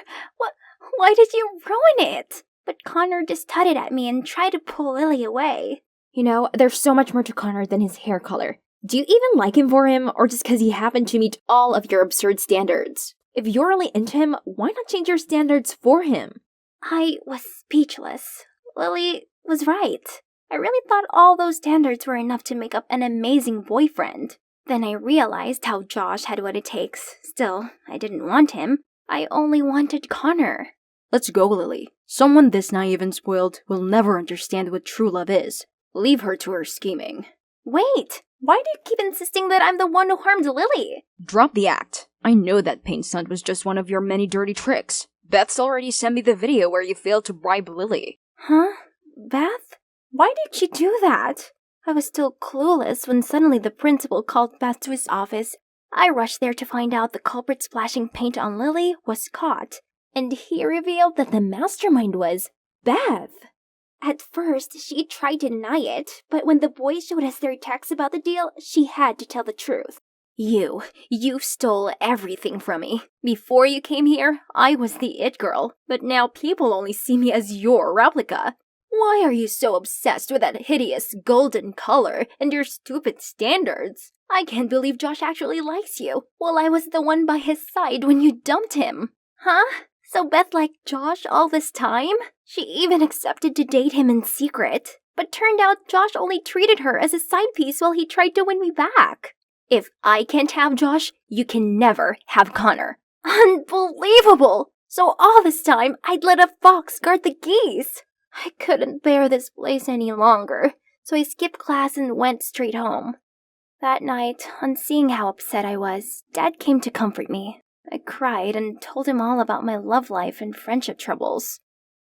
Why did you ruin it? But Connor just tutted at me and tried to pull Lily away. You know, there's so much more to Connor than his hair color. Do you even like him for him, or just because he happened to meet all of your absurd standards? If you're really into him, why not change your standards for him? I was speechless. Lily was right. I really thought all those standards were enough to make up an amazing boyfriend. Then I realized how Josh had what it takes. Still, I didn't want him. I only wanted Connor. Let's go, Lily. Someone this naive and spoiled will never understand what true love is. Leave her to her scheming. Wait, why do you keep insisting that I'm the one who harmed Lily? Drop the act. I know that paint stunt was just one of your many dirty tricks. Beth's already sent me the video where you failed to bribe Lily. Huh? Beth? Why did she do that? I was still clueless when suddenly the principal called Beth to his office. I rushed there to find out the culprit splashing paint on Lily was caught, and he revealed that the mastermind was Beth. At first, she tried to deny it, but when the boys showed us their texts about the deal, she had to tell the truth. You stole everything from me. Before you came here, I was the it girl, but now people only see me as your replica. Why are you so obsessed with that hideous golden color and your stupid standards? I can't believe Josh actually likes you, while I was the one by his side when you dumped him. Huh? So Beth liked Josh all this time? She even accepted to date him in secret. But turned out Josh only treated her as a side piece while he tried to win me back. If I can't have Josh, you can never have Connor. Unbelievable! So all this time, I'd let a fox guard the geese. I couldn't bear this place any longer, so I skipped class and went straight home. That night, on seeing how upset I was, Dad came to comfort me. I cried and told him all about my love life and friendship troubles.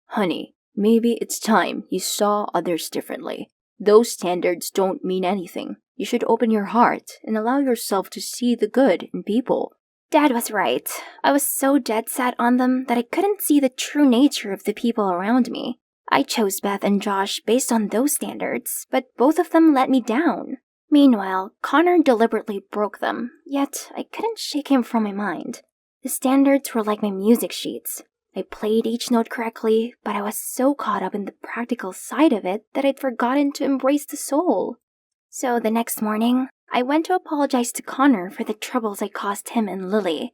Honey, maybe it's time you saw others differently. Those standards don't mean anything. You should open your heart and allow yourself to see the good in people. Dad was right. I was so dead set on them that I couldn't see the true nature of the people around me. I chose Beth and Josh based on those standards, but both of them let me down. Meanwhile, Connor deliberately broke them, yet I couldn't shake him from my mind. The standards were like my music sheets. I played each note correctly, but I was so caught up in the practical side of it that I'd forgotten to embrace the soul. So the next morning, I went to apologize to Connor for the troubles I caused him and Lily.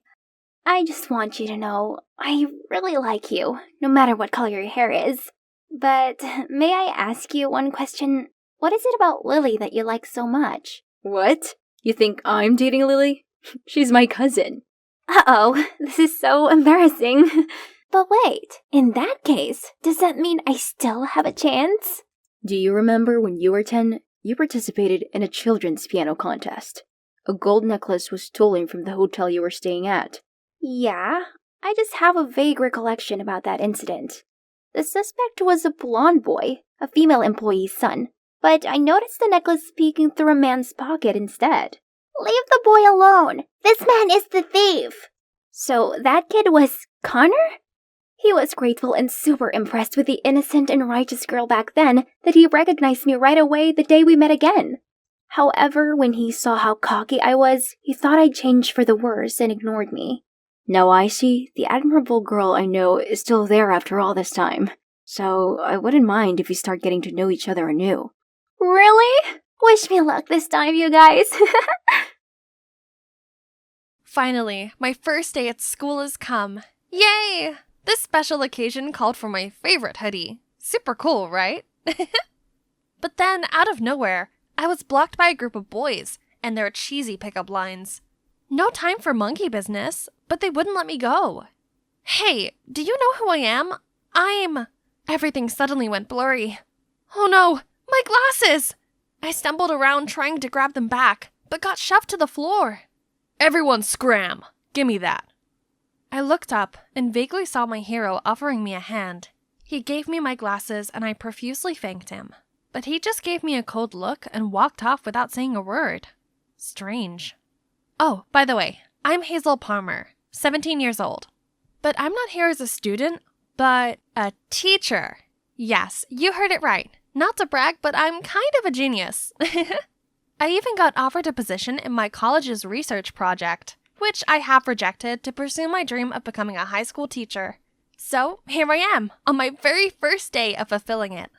I just want you to know, I really like you, no matter what color your hair is. But may I ask you one question? What is it about Lily that you like so much? What? You think I'm dating Lily? She's my cousin. Uh-oh, this is so embarrassing. But wait, in that case, does that mean I still have a chance? Do you remember when you were 10, you participated in a children's piano contest? A gold necklace was stolen from the hotel you were staying at. Yeah, I just have a vague recollection about that incident. The suspect was a blonde boy, a female employee's son, but I noticed the necklace peeking through a man's pocket instead. Leave the boy alone! This man is the thief! So that kid was Connor? He was grateful and super impressed with the innocent and righteous girl back then that he recognized me right away the day we met again. However, when he saw how cocky I was, he thought I'd changed for the worse and ignored me. Now I see the admirable girl I know is still there after all this time, so I wouldn't mind if we start getting to know each other anew. Really? Wish me luck this time, you guys. Finally, my first day at school has come. Yay! This special occasion called for my favorite hoodie. Super cool, right? But then, out of nowhere, I was blocked by a group of boys and their cheesy pickup lines. No time for monkey business, but they wouldn't let me go. Hey, do you know who I am? Everything suddenly went blurry. Oh no, my glasses! I stumbled around trying to grab them back, but got shoved to the floor. Everyone scram! Gimme that. I looked up and vaguely saw my hero offering me a hand. He gave me my glasses and I profusely thanked him. But he just gave me a cold look and walked off without saying a word. Strange. Oh, by the way, I'm Hazel Palmer, 17 years old. But I'm not here as a student, but a teacher. Yes, you heard it right. Not to brag, but I'm kind of a genius. I even got offered a position in my college's research project, which I have rejected to pursue my dream of becoming a high school teacher. So here I am, on my very first day of fulfilling it.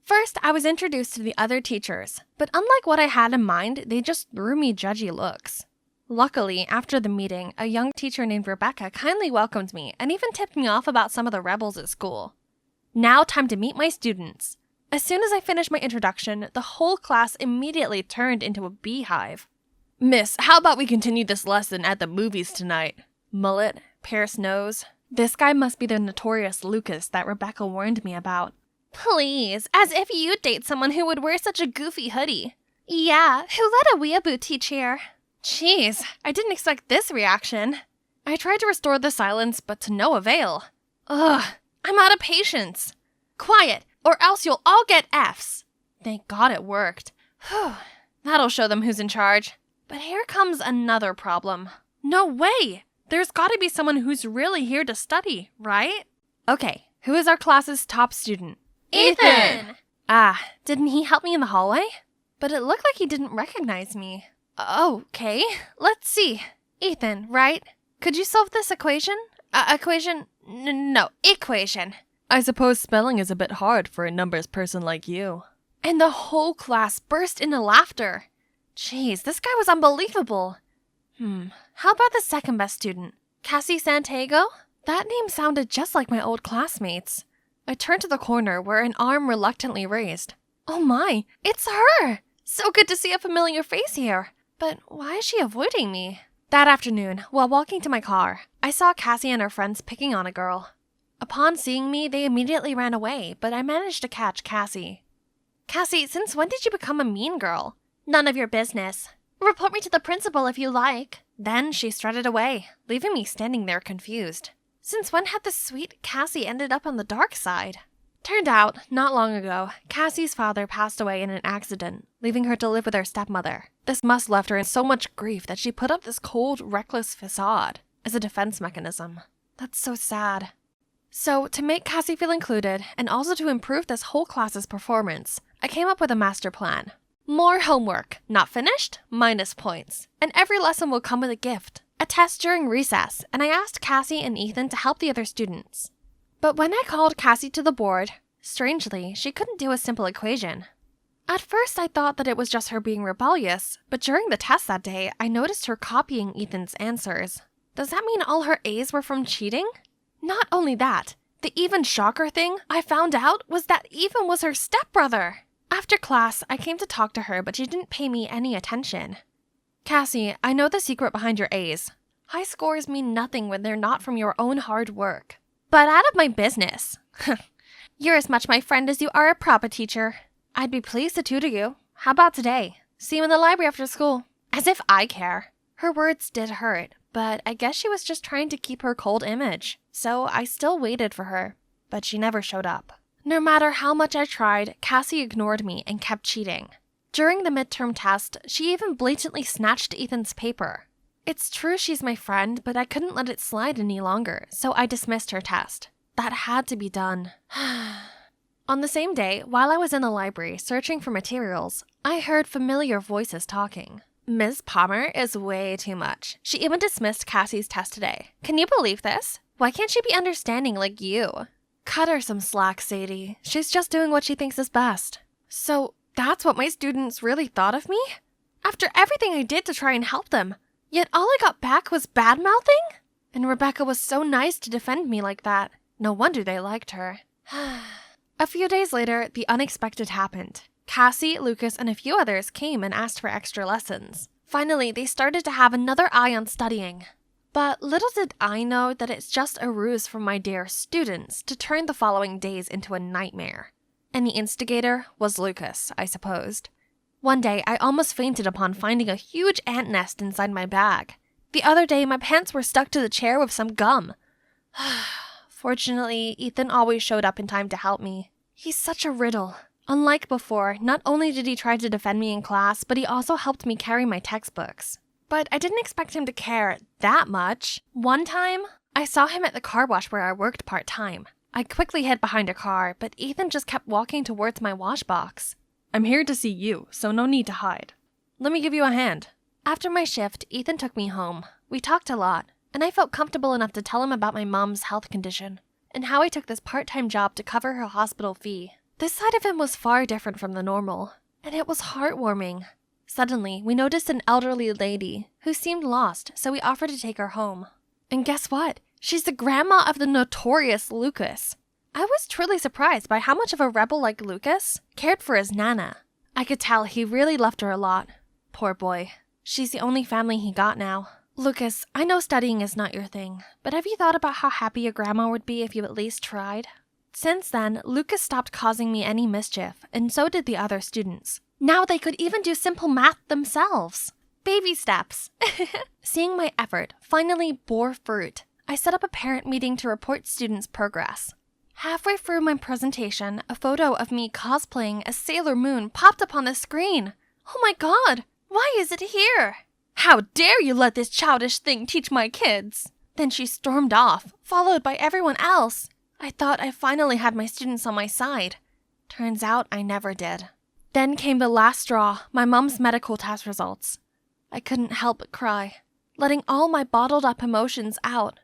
First, I was introduced to the other teachers, but unlike what I had in mind, they just threw me judgy looks. Luckily, after the meeting, a young teacher named Rebecca kindly welcomed me and even tipped me off about some of the rebels at school. Now, time to meet my students. As soon as I finished my introduction, the whole class immediately turned into a beehive. Miss, how about we continue this lesson at the movies tonight? Mullet, pierced nose. This guy must be the notorious Lucas that Rebecca warned me about. Please, as if you'd date someone who would wear such a goofy hoodie. Yeah, who let a weeaboo teach here? Jeez, I didn't expect this reaction. I tried to restore the silence, but to no avail. Ugh, I'm out of patience. Quiet, or else you'll all get Fs. Thank God it worked. Whew, that'll show them who's in charge. But here comes another problem. No way! There's gotta be someone who's really here to study, right? Okay, who is our class's top student? Ethan! Ah, didn't he help me in the hallway? But it looked like he didn't recognize me. Okay, let's see. Ethan, right? Could you solve this equation? Equation? No, equation. I suppose spelling is a bit hard for a numbers person like you. And the whole class burst into laughter. Jeez, this guy was unbelievable. How about the second best student? Cassie Santiago? That name sounded just like my old classmates. I turned to the corner where an arm reluctantly raised. Oh my, it's her! So good to see a familiar face here. But why is she avoiding me? That afternoon, while walking to my car, I saw Cassie and her friends picking on a girl. Upon seeing me, they immediately ran away, but I managed to catch Cassie. Cassie, since when did you become a mean girl? None of your business. Report me to the principal if you like. Then she strutted away, leaving me standing there confused. Since when had the sweet Cassie ended up on the dark side? Turned out, not long ago, Cassie's father passed away in an accident, leaving her to live with her stepmother. This must left her in so much grief that she put up this cold, reckless facade as a defense mechanism. That's so sad. So, to make Cassie feel included, and also to improve this whole class's performance, I came up with a master plan. More homework, not finished, minus points. And every lesson will come with a gift. A test during recess, and I asked Cassie and Ethan to help the other students. But when I called Cassie to the board, strangely, she couldn't do a simple equation. At first, I thought that it was just her being rebellious, but during the test that day, I noticed her copying Ethan's answers. Does that mean all her A's were from cheating? Not only that, the even shocker thing I found out was that Ethan was her stepbrother. After class, I came to talk to her, but she didn't pay me any attention. Cassie, I know the secret behind your A's. High scores mean nothing when they're not from your own hard work. But out of my business. You're as much my friend as you are a proper teacher. I'd be pleased to tutor you. How about today? See you in the library after school. As if I care. Her words did hurt, but I guess she was just trying to keep her cold image. So I still waited for her, but she never showed up. No matter how much I tried, Cassie ignored me and kept cheating. During the midterm test, she even blatantly snatched Ethan's paper. It's true she's my friend, but I couldn't let it slide any longer, so I dismissed her test. That had to be done. On the same day, while I was in the library searching for materials, I heard familiar voices talking. Ms. Palmer is way too much. She even dismissed Cassie's test today. Can you believe this? Why can't she be understanding like you? Cut her some slack, Sadie. She's just doing what she thinks is best. So, that's what my students really thought of me? After everything I did to try and help them, yet all I got back was bad-mouthing? And Rebecca was so nice to defend me like that. No wonder they liked her. A few days later, the unexpected happened. Cassie, Lucas, and a few others came and asked for extra lessons. Finally, they started to have another eye on studying. But little did I know that it's just a ruse from my dear students to turn the following days into a nightmare. And the instigator was Lucas, I supposed. One day, I almost fainted upon finding a huge ant nest inside my bag. The other day, my pants were stuck to the chair with some gum. Fortunately, Ethan always showed up in time to help me. He's such a riddle. Unlike before, not only did he try to defend me in class, but he also helped me carry my textbooks. But I didn't expect him to care that much. One time, I saw him at the car wash where I worked part-time. I quickly hid behind a car, but Ethan just kept walking towards my wash box. I'm here to see you, so no need to hide. Let me give you a hand. After my shift, Ethan took me home. We talked a lot, and I felt comfortable enough to tell him about my mom's health condition, and how I took this part-time job to cover her hospital fee. This side of him was far different from the normal, and it was heartwarming. Suddenly, we noticed an elderly lady who seemed lost, so we offered to take her home. And guess what? She's the grandma of the notorious Lucas. I was truly surprised by how much of a rebel like Lucas cared for his Nana. I could tell he really loved her a lot. Poor boy. She's the only family he got now. Lucas, I know studying is not your thing, but have you thought about how happy your grandma would be if you at least tried? Since then, Lucas stopped causing me any mischief, and so did the other students. Now they could even do simple math themselves. Baby steps. Seeing my effort finally bore fruit, I set up a parent meeting to report students' progress. Halfway through my presentation, a photo of me cosplaying as Sailor Moon popped up on the screen. Oh my god, why is it here? How dare you let this childish thing teach my kids? Then she stormed off, followed by everyone else. I thought I finally had my students on my side. Turns out I never did. Then came the last straw, my mom's medical test results. I couldn't help but cry, letting all my bottled up emotions out.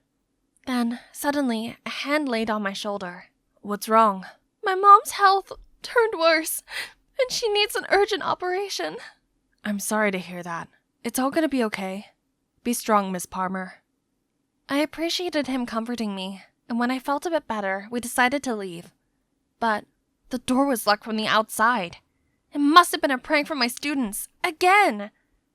Then, suddenly, a hand laid on my shoulder. What's wrong? My mom's health turned worse, and she needs an urgent operation. I'm sorry to hear that. It's all gonna be okay. Be strong, Miss Palmer. I appreciated him comforting me, and when I felt a bit better, we decided to leave. But the door was locked from the outside. It must have been a prank from my students. Again!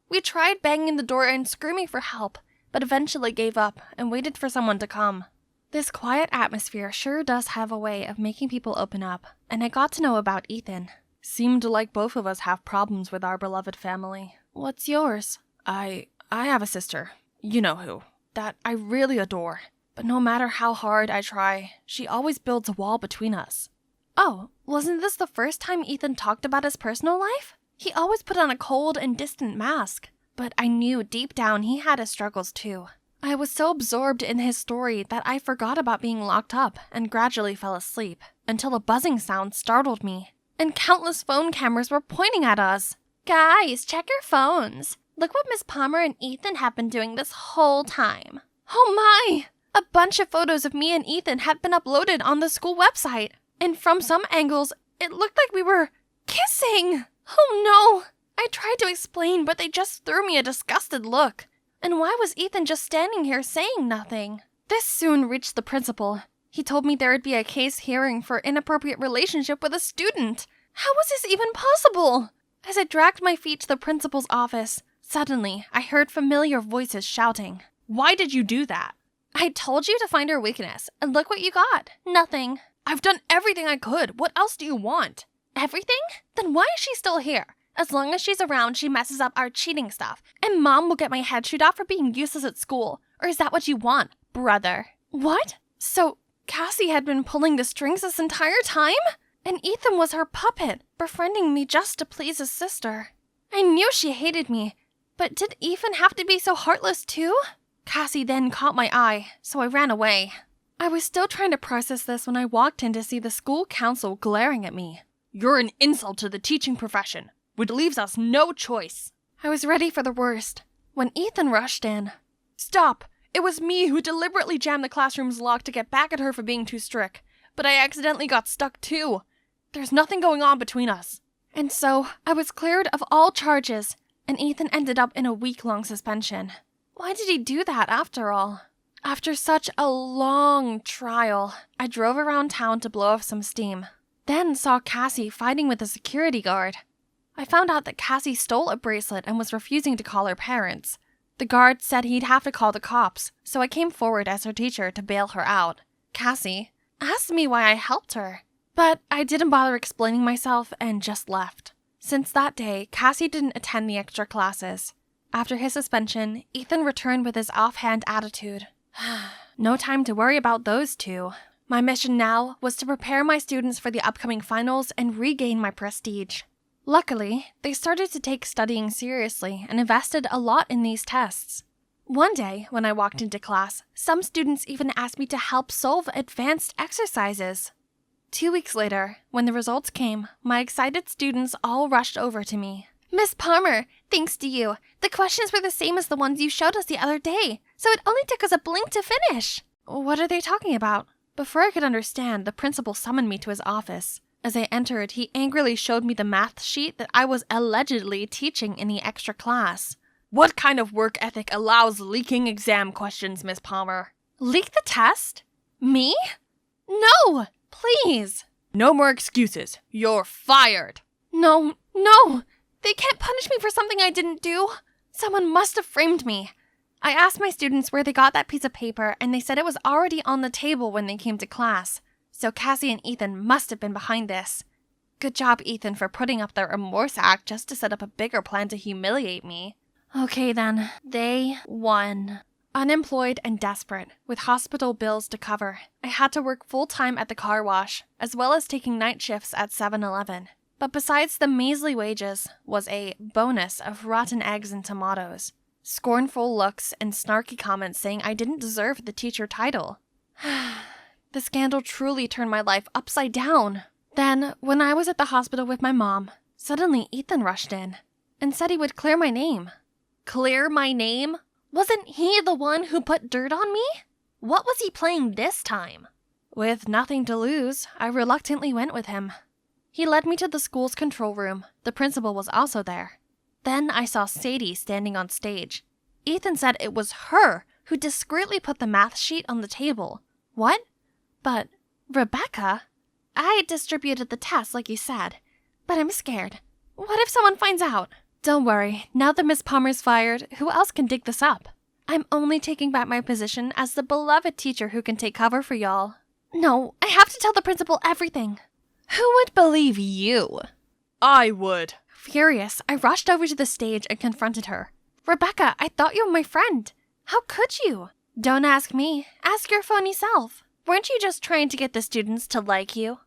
We tried banging the door and screaming for help, but eventually gave up and waited for someone to come. This quiet atmosphere sure does have a way of making people open up, and I got to know about Ethan. Seemed like both of us have problems with our beloved family. What's yours? I have a sister. You know who. That I really adore. But no matter how hard I try, she always builds a wall between us. Oh, wasn't this the first time Ethan talked about his personal life? He always put on a cold and distant mask, but I knew deep down he had his struggles too. I was so absorbed in his story that I forgot about being locked up and gradually fell asleep until a buzzing sound startled me, and countless phone cameras were pointing at us. Guys, check your phones. Look what Miss Palmer and Ethan have been doing this whole time. Oh my! A bunch of photos of me and Ethan had been uploaded on the school website, and from some angles, it looked like we were kissing. Oh no! I tried to explain, but they just threw me a disgusted look. And why was Ethan just standing here saying nothing? This soon reached the principal. He told me there would be a case hearing for inappropriate relationship with a student. How was this even possible? As I dragged my feet to the principal's office, suddenly I heard familiar voices shouting. Why did you do that? I told you to find her weakness, and look what you got. Nothing. I've done everything I could. What else do you want? Everything? Then why is she still here? As long as she's around, she messes up our cheating stuff, and Mom will get my head chewed off for being useless at school. Or is that what you want, brother? What? So, Cassie had been pulling the strings this entire time? And Ethan was her puppet, befriending me just to please his sister. I knew she hated me, but did Ethan have to be so heartless too? Cassie then caught my eye, so I ran away. I was still trying to process this when I walked in to see the school council glaring at me. You're an insult to the teaching profession, which leaves us no choice. I was ready for the worst when Ethan rushed in. Stop! It was me who deliberately jammed the classroom's lock to get back at her for being too strict, but I accidentally got stuck too. There's nothing going on between us. And so, I was cleared of all charges, and Ethan ended up in a week-long suspension. Why did he do that after all? After such a long trial, I drove around town to blow off some steam, then saw Cassie fighting with a security guard. I found out that Cassie stole a bracelet and was refusing to call her parents. The guard said he'd have to call the cops, so I came forward as her teacher to bail her out. Cassie asked me why I helped her, but I didn't bother explaining myself and just left. Since that day, Cassie didn't attend the extra classes. After his suspension, Ethan returned with his offhand attitude. No time to worry about those two. My mission now was to prepare my students for the upcoming finals and regain my prestige. Luckily, they started to take studying seriously and invested a lot in these tests. One day, when I walked into class, some students even asked me to help solve advanced exercises. 2 weeks later, when the results came, my excited students all rushed over to me. Miss Palmer, thanks to you, the questions were the same as the ones you showed us the other day, so it only took us a blink to finish. What are they talking about? Before I could understand, the principal summoned me to his office. As I entered, he angrily showed me the math sheet that I was allegedly teaching in the extra class. What kind of work ethic allows leaking exam questions, Miss Palmer? Leak the test? Me? No! Please! No more excuses. You're fired. No! They can't punish me for something I didn't do. Someone must have framed me. I asked my students where they got that piece of paper, and they said it was already on the table when they came to class. So Cassie and Ethan must have been behind this. Good job, Ethan, for putting up their remorse act just to set up a bigger plan to humiliate me. Okay then, they won. Unemployed and desperate, with hospital bills to cover, I had to work full-time at the car wash, as well as taking night shifts at 7-Eleven. But besides the measly wages was a bonus of rotten eggs and tomatoes, scornful looks, and snarky comments saying I didn't deserve the teacher title. The scandal truly turned my life upside down. Then, when I was at the hospital with my mom, suddenly Ethan rushed in and said he would clear my name. Clear my name? Wasn't he the one who put dirt on me? What was he playing this time? With nothing to lose, I reluctantly went with him. He led me to the school's control room. The principal was also there. Then I saw Sadie standing on stage. Ethan said it was her who discreetly put the math sheet on the table. What? But, Rebecca? I distributed the test like you said, but I'm scared. What if someone finds out? Don't worry, now that Miss Palmer's fired, who else can dig this up? I'm only taking back my position as the beloved teacher who can take cover for y'all. No, I have to tell the principal everything. Who would believe you? I would. Furious, I rushed over to the stage and confronted her. Rebecca, I thought you were my friend. How could you? Don't ask me. Ask your phony self. Weren't you just trying to get the students to like you?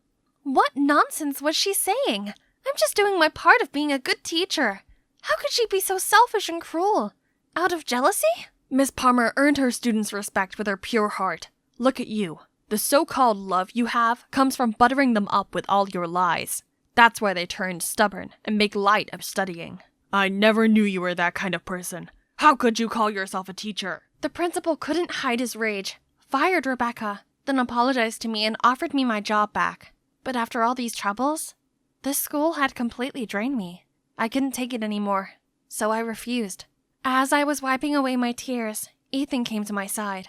What nonsense was she saying? I'm just doing my part of being a good teacher. How could she be so selfish and cruel? Out of jealousy? Miss Palmer earned her students' respect with her pure heart. Look at you. The so-called love you have comes from buttering them up with all your lies. That's why they turned stubborn and make light of studying. I never knew you were that kind of person. How could you call yourself a teacher? The principal couldn't hide his rage, fired Rebecca, then apologized to me and offered me my job back. But after all these troubles, this school had completely drained me. I couldn't take it anymore, so I refused. As I was wiping away my tears, Ethan came to my side.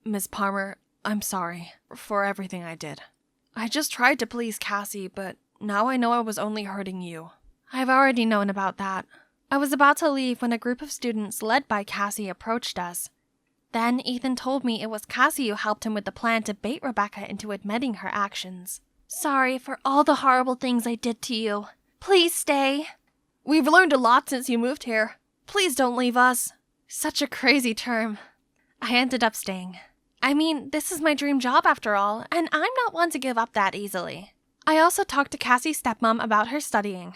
Miss Palmer, I'm sorry for everything I did. I just tried to please Cassie, but now I know I was only hurting you. I've already known about that. I was about to leave when a group of students led by Cassie approached us. Then Ethan told me it was Cassie who helped him with the plan to bait Rebecca into admitting her actions. Sorry for all the horrible things I did to you. Please stay. We've learned a lot since you moved here. Please don't leave us. Such a crazy term. I ended up staying. I mean, this is my dream job after all, and I'm not one to give up that easily. I also talked to Cassie's stepmom about her studying.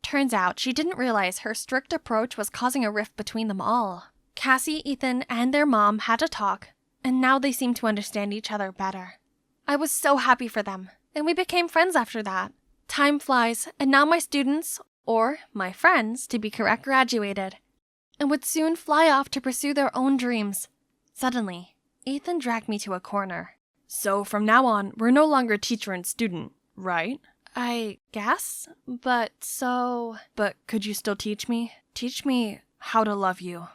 Turns out she didn't realize her strict approach was causing a rift between them all. Cassie, Ethan, and their mom had a talk, and now they seem to understand each other better. I was so happy for them, and we became friends after that. Time flies, and now my students, or my friends, to be correct, graduated, and would soon fly off to pursue their own dreams. Suddenly, Ethan dragged me to a corner. So from now on, we're no longer teacher and student, right? I guess, but But could you still teach me? Teach me how to love you.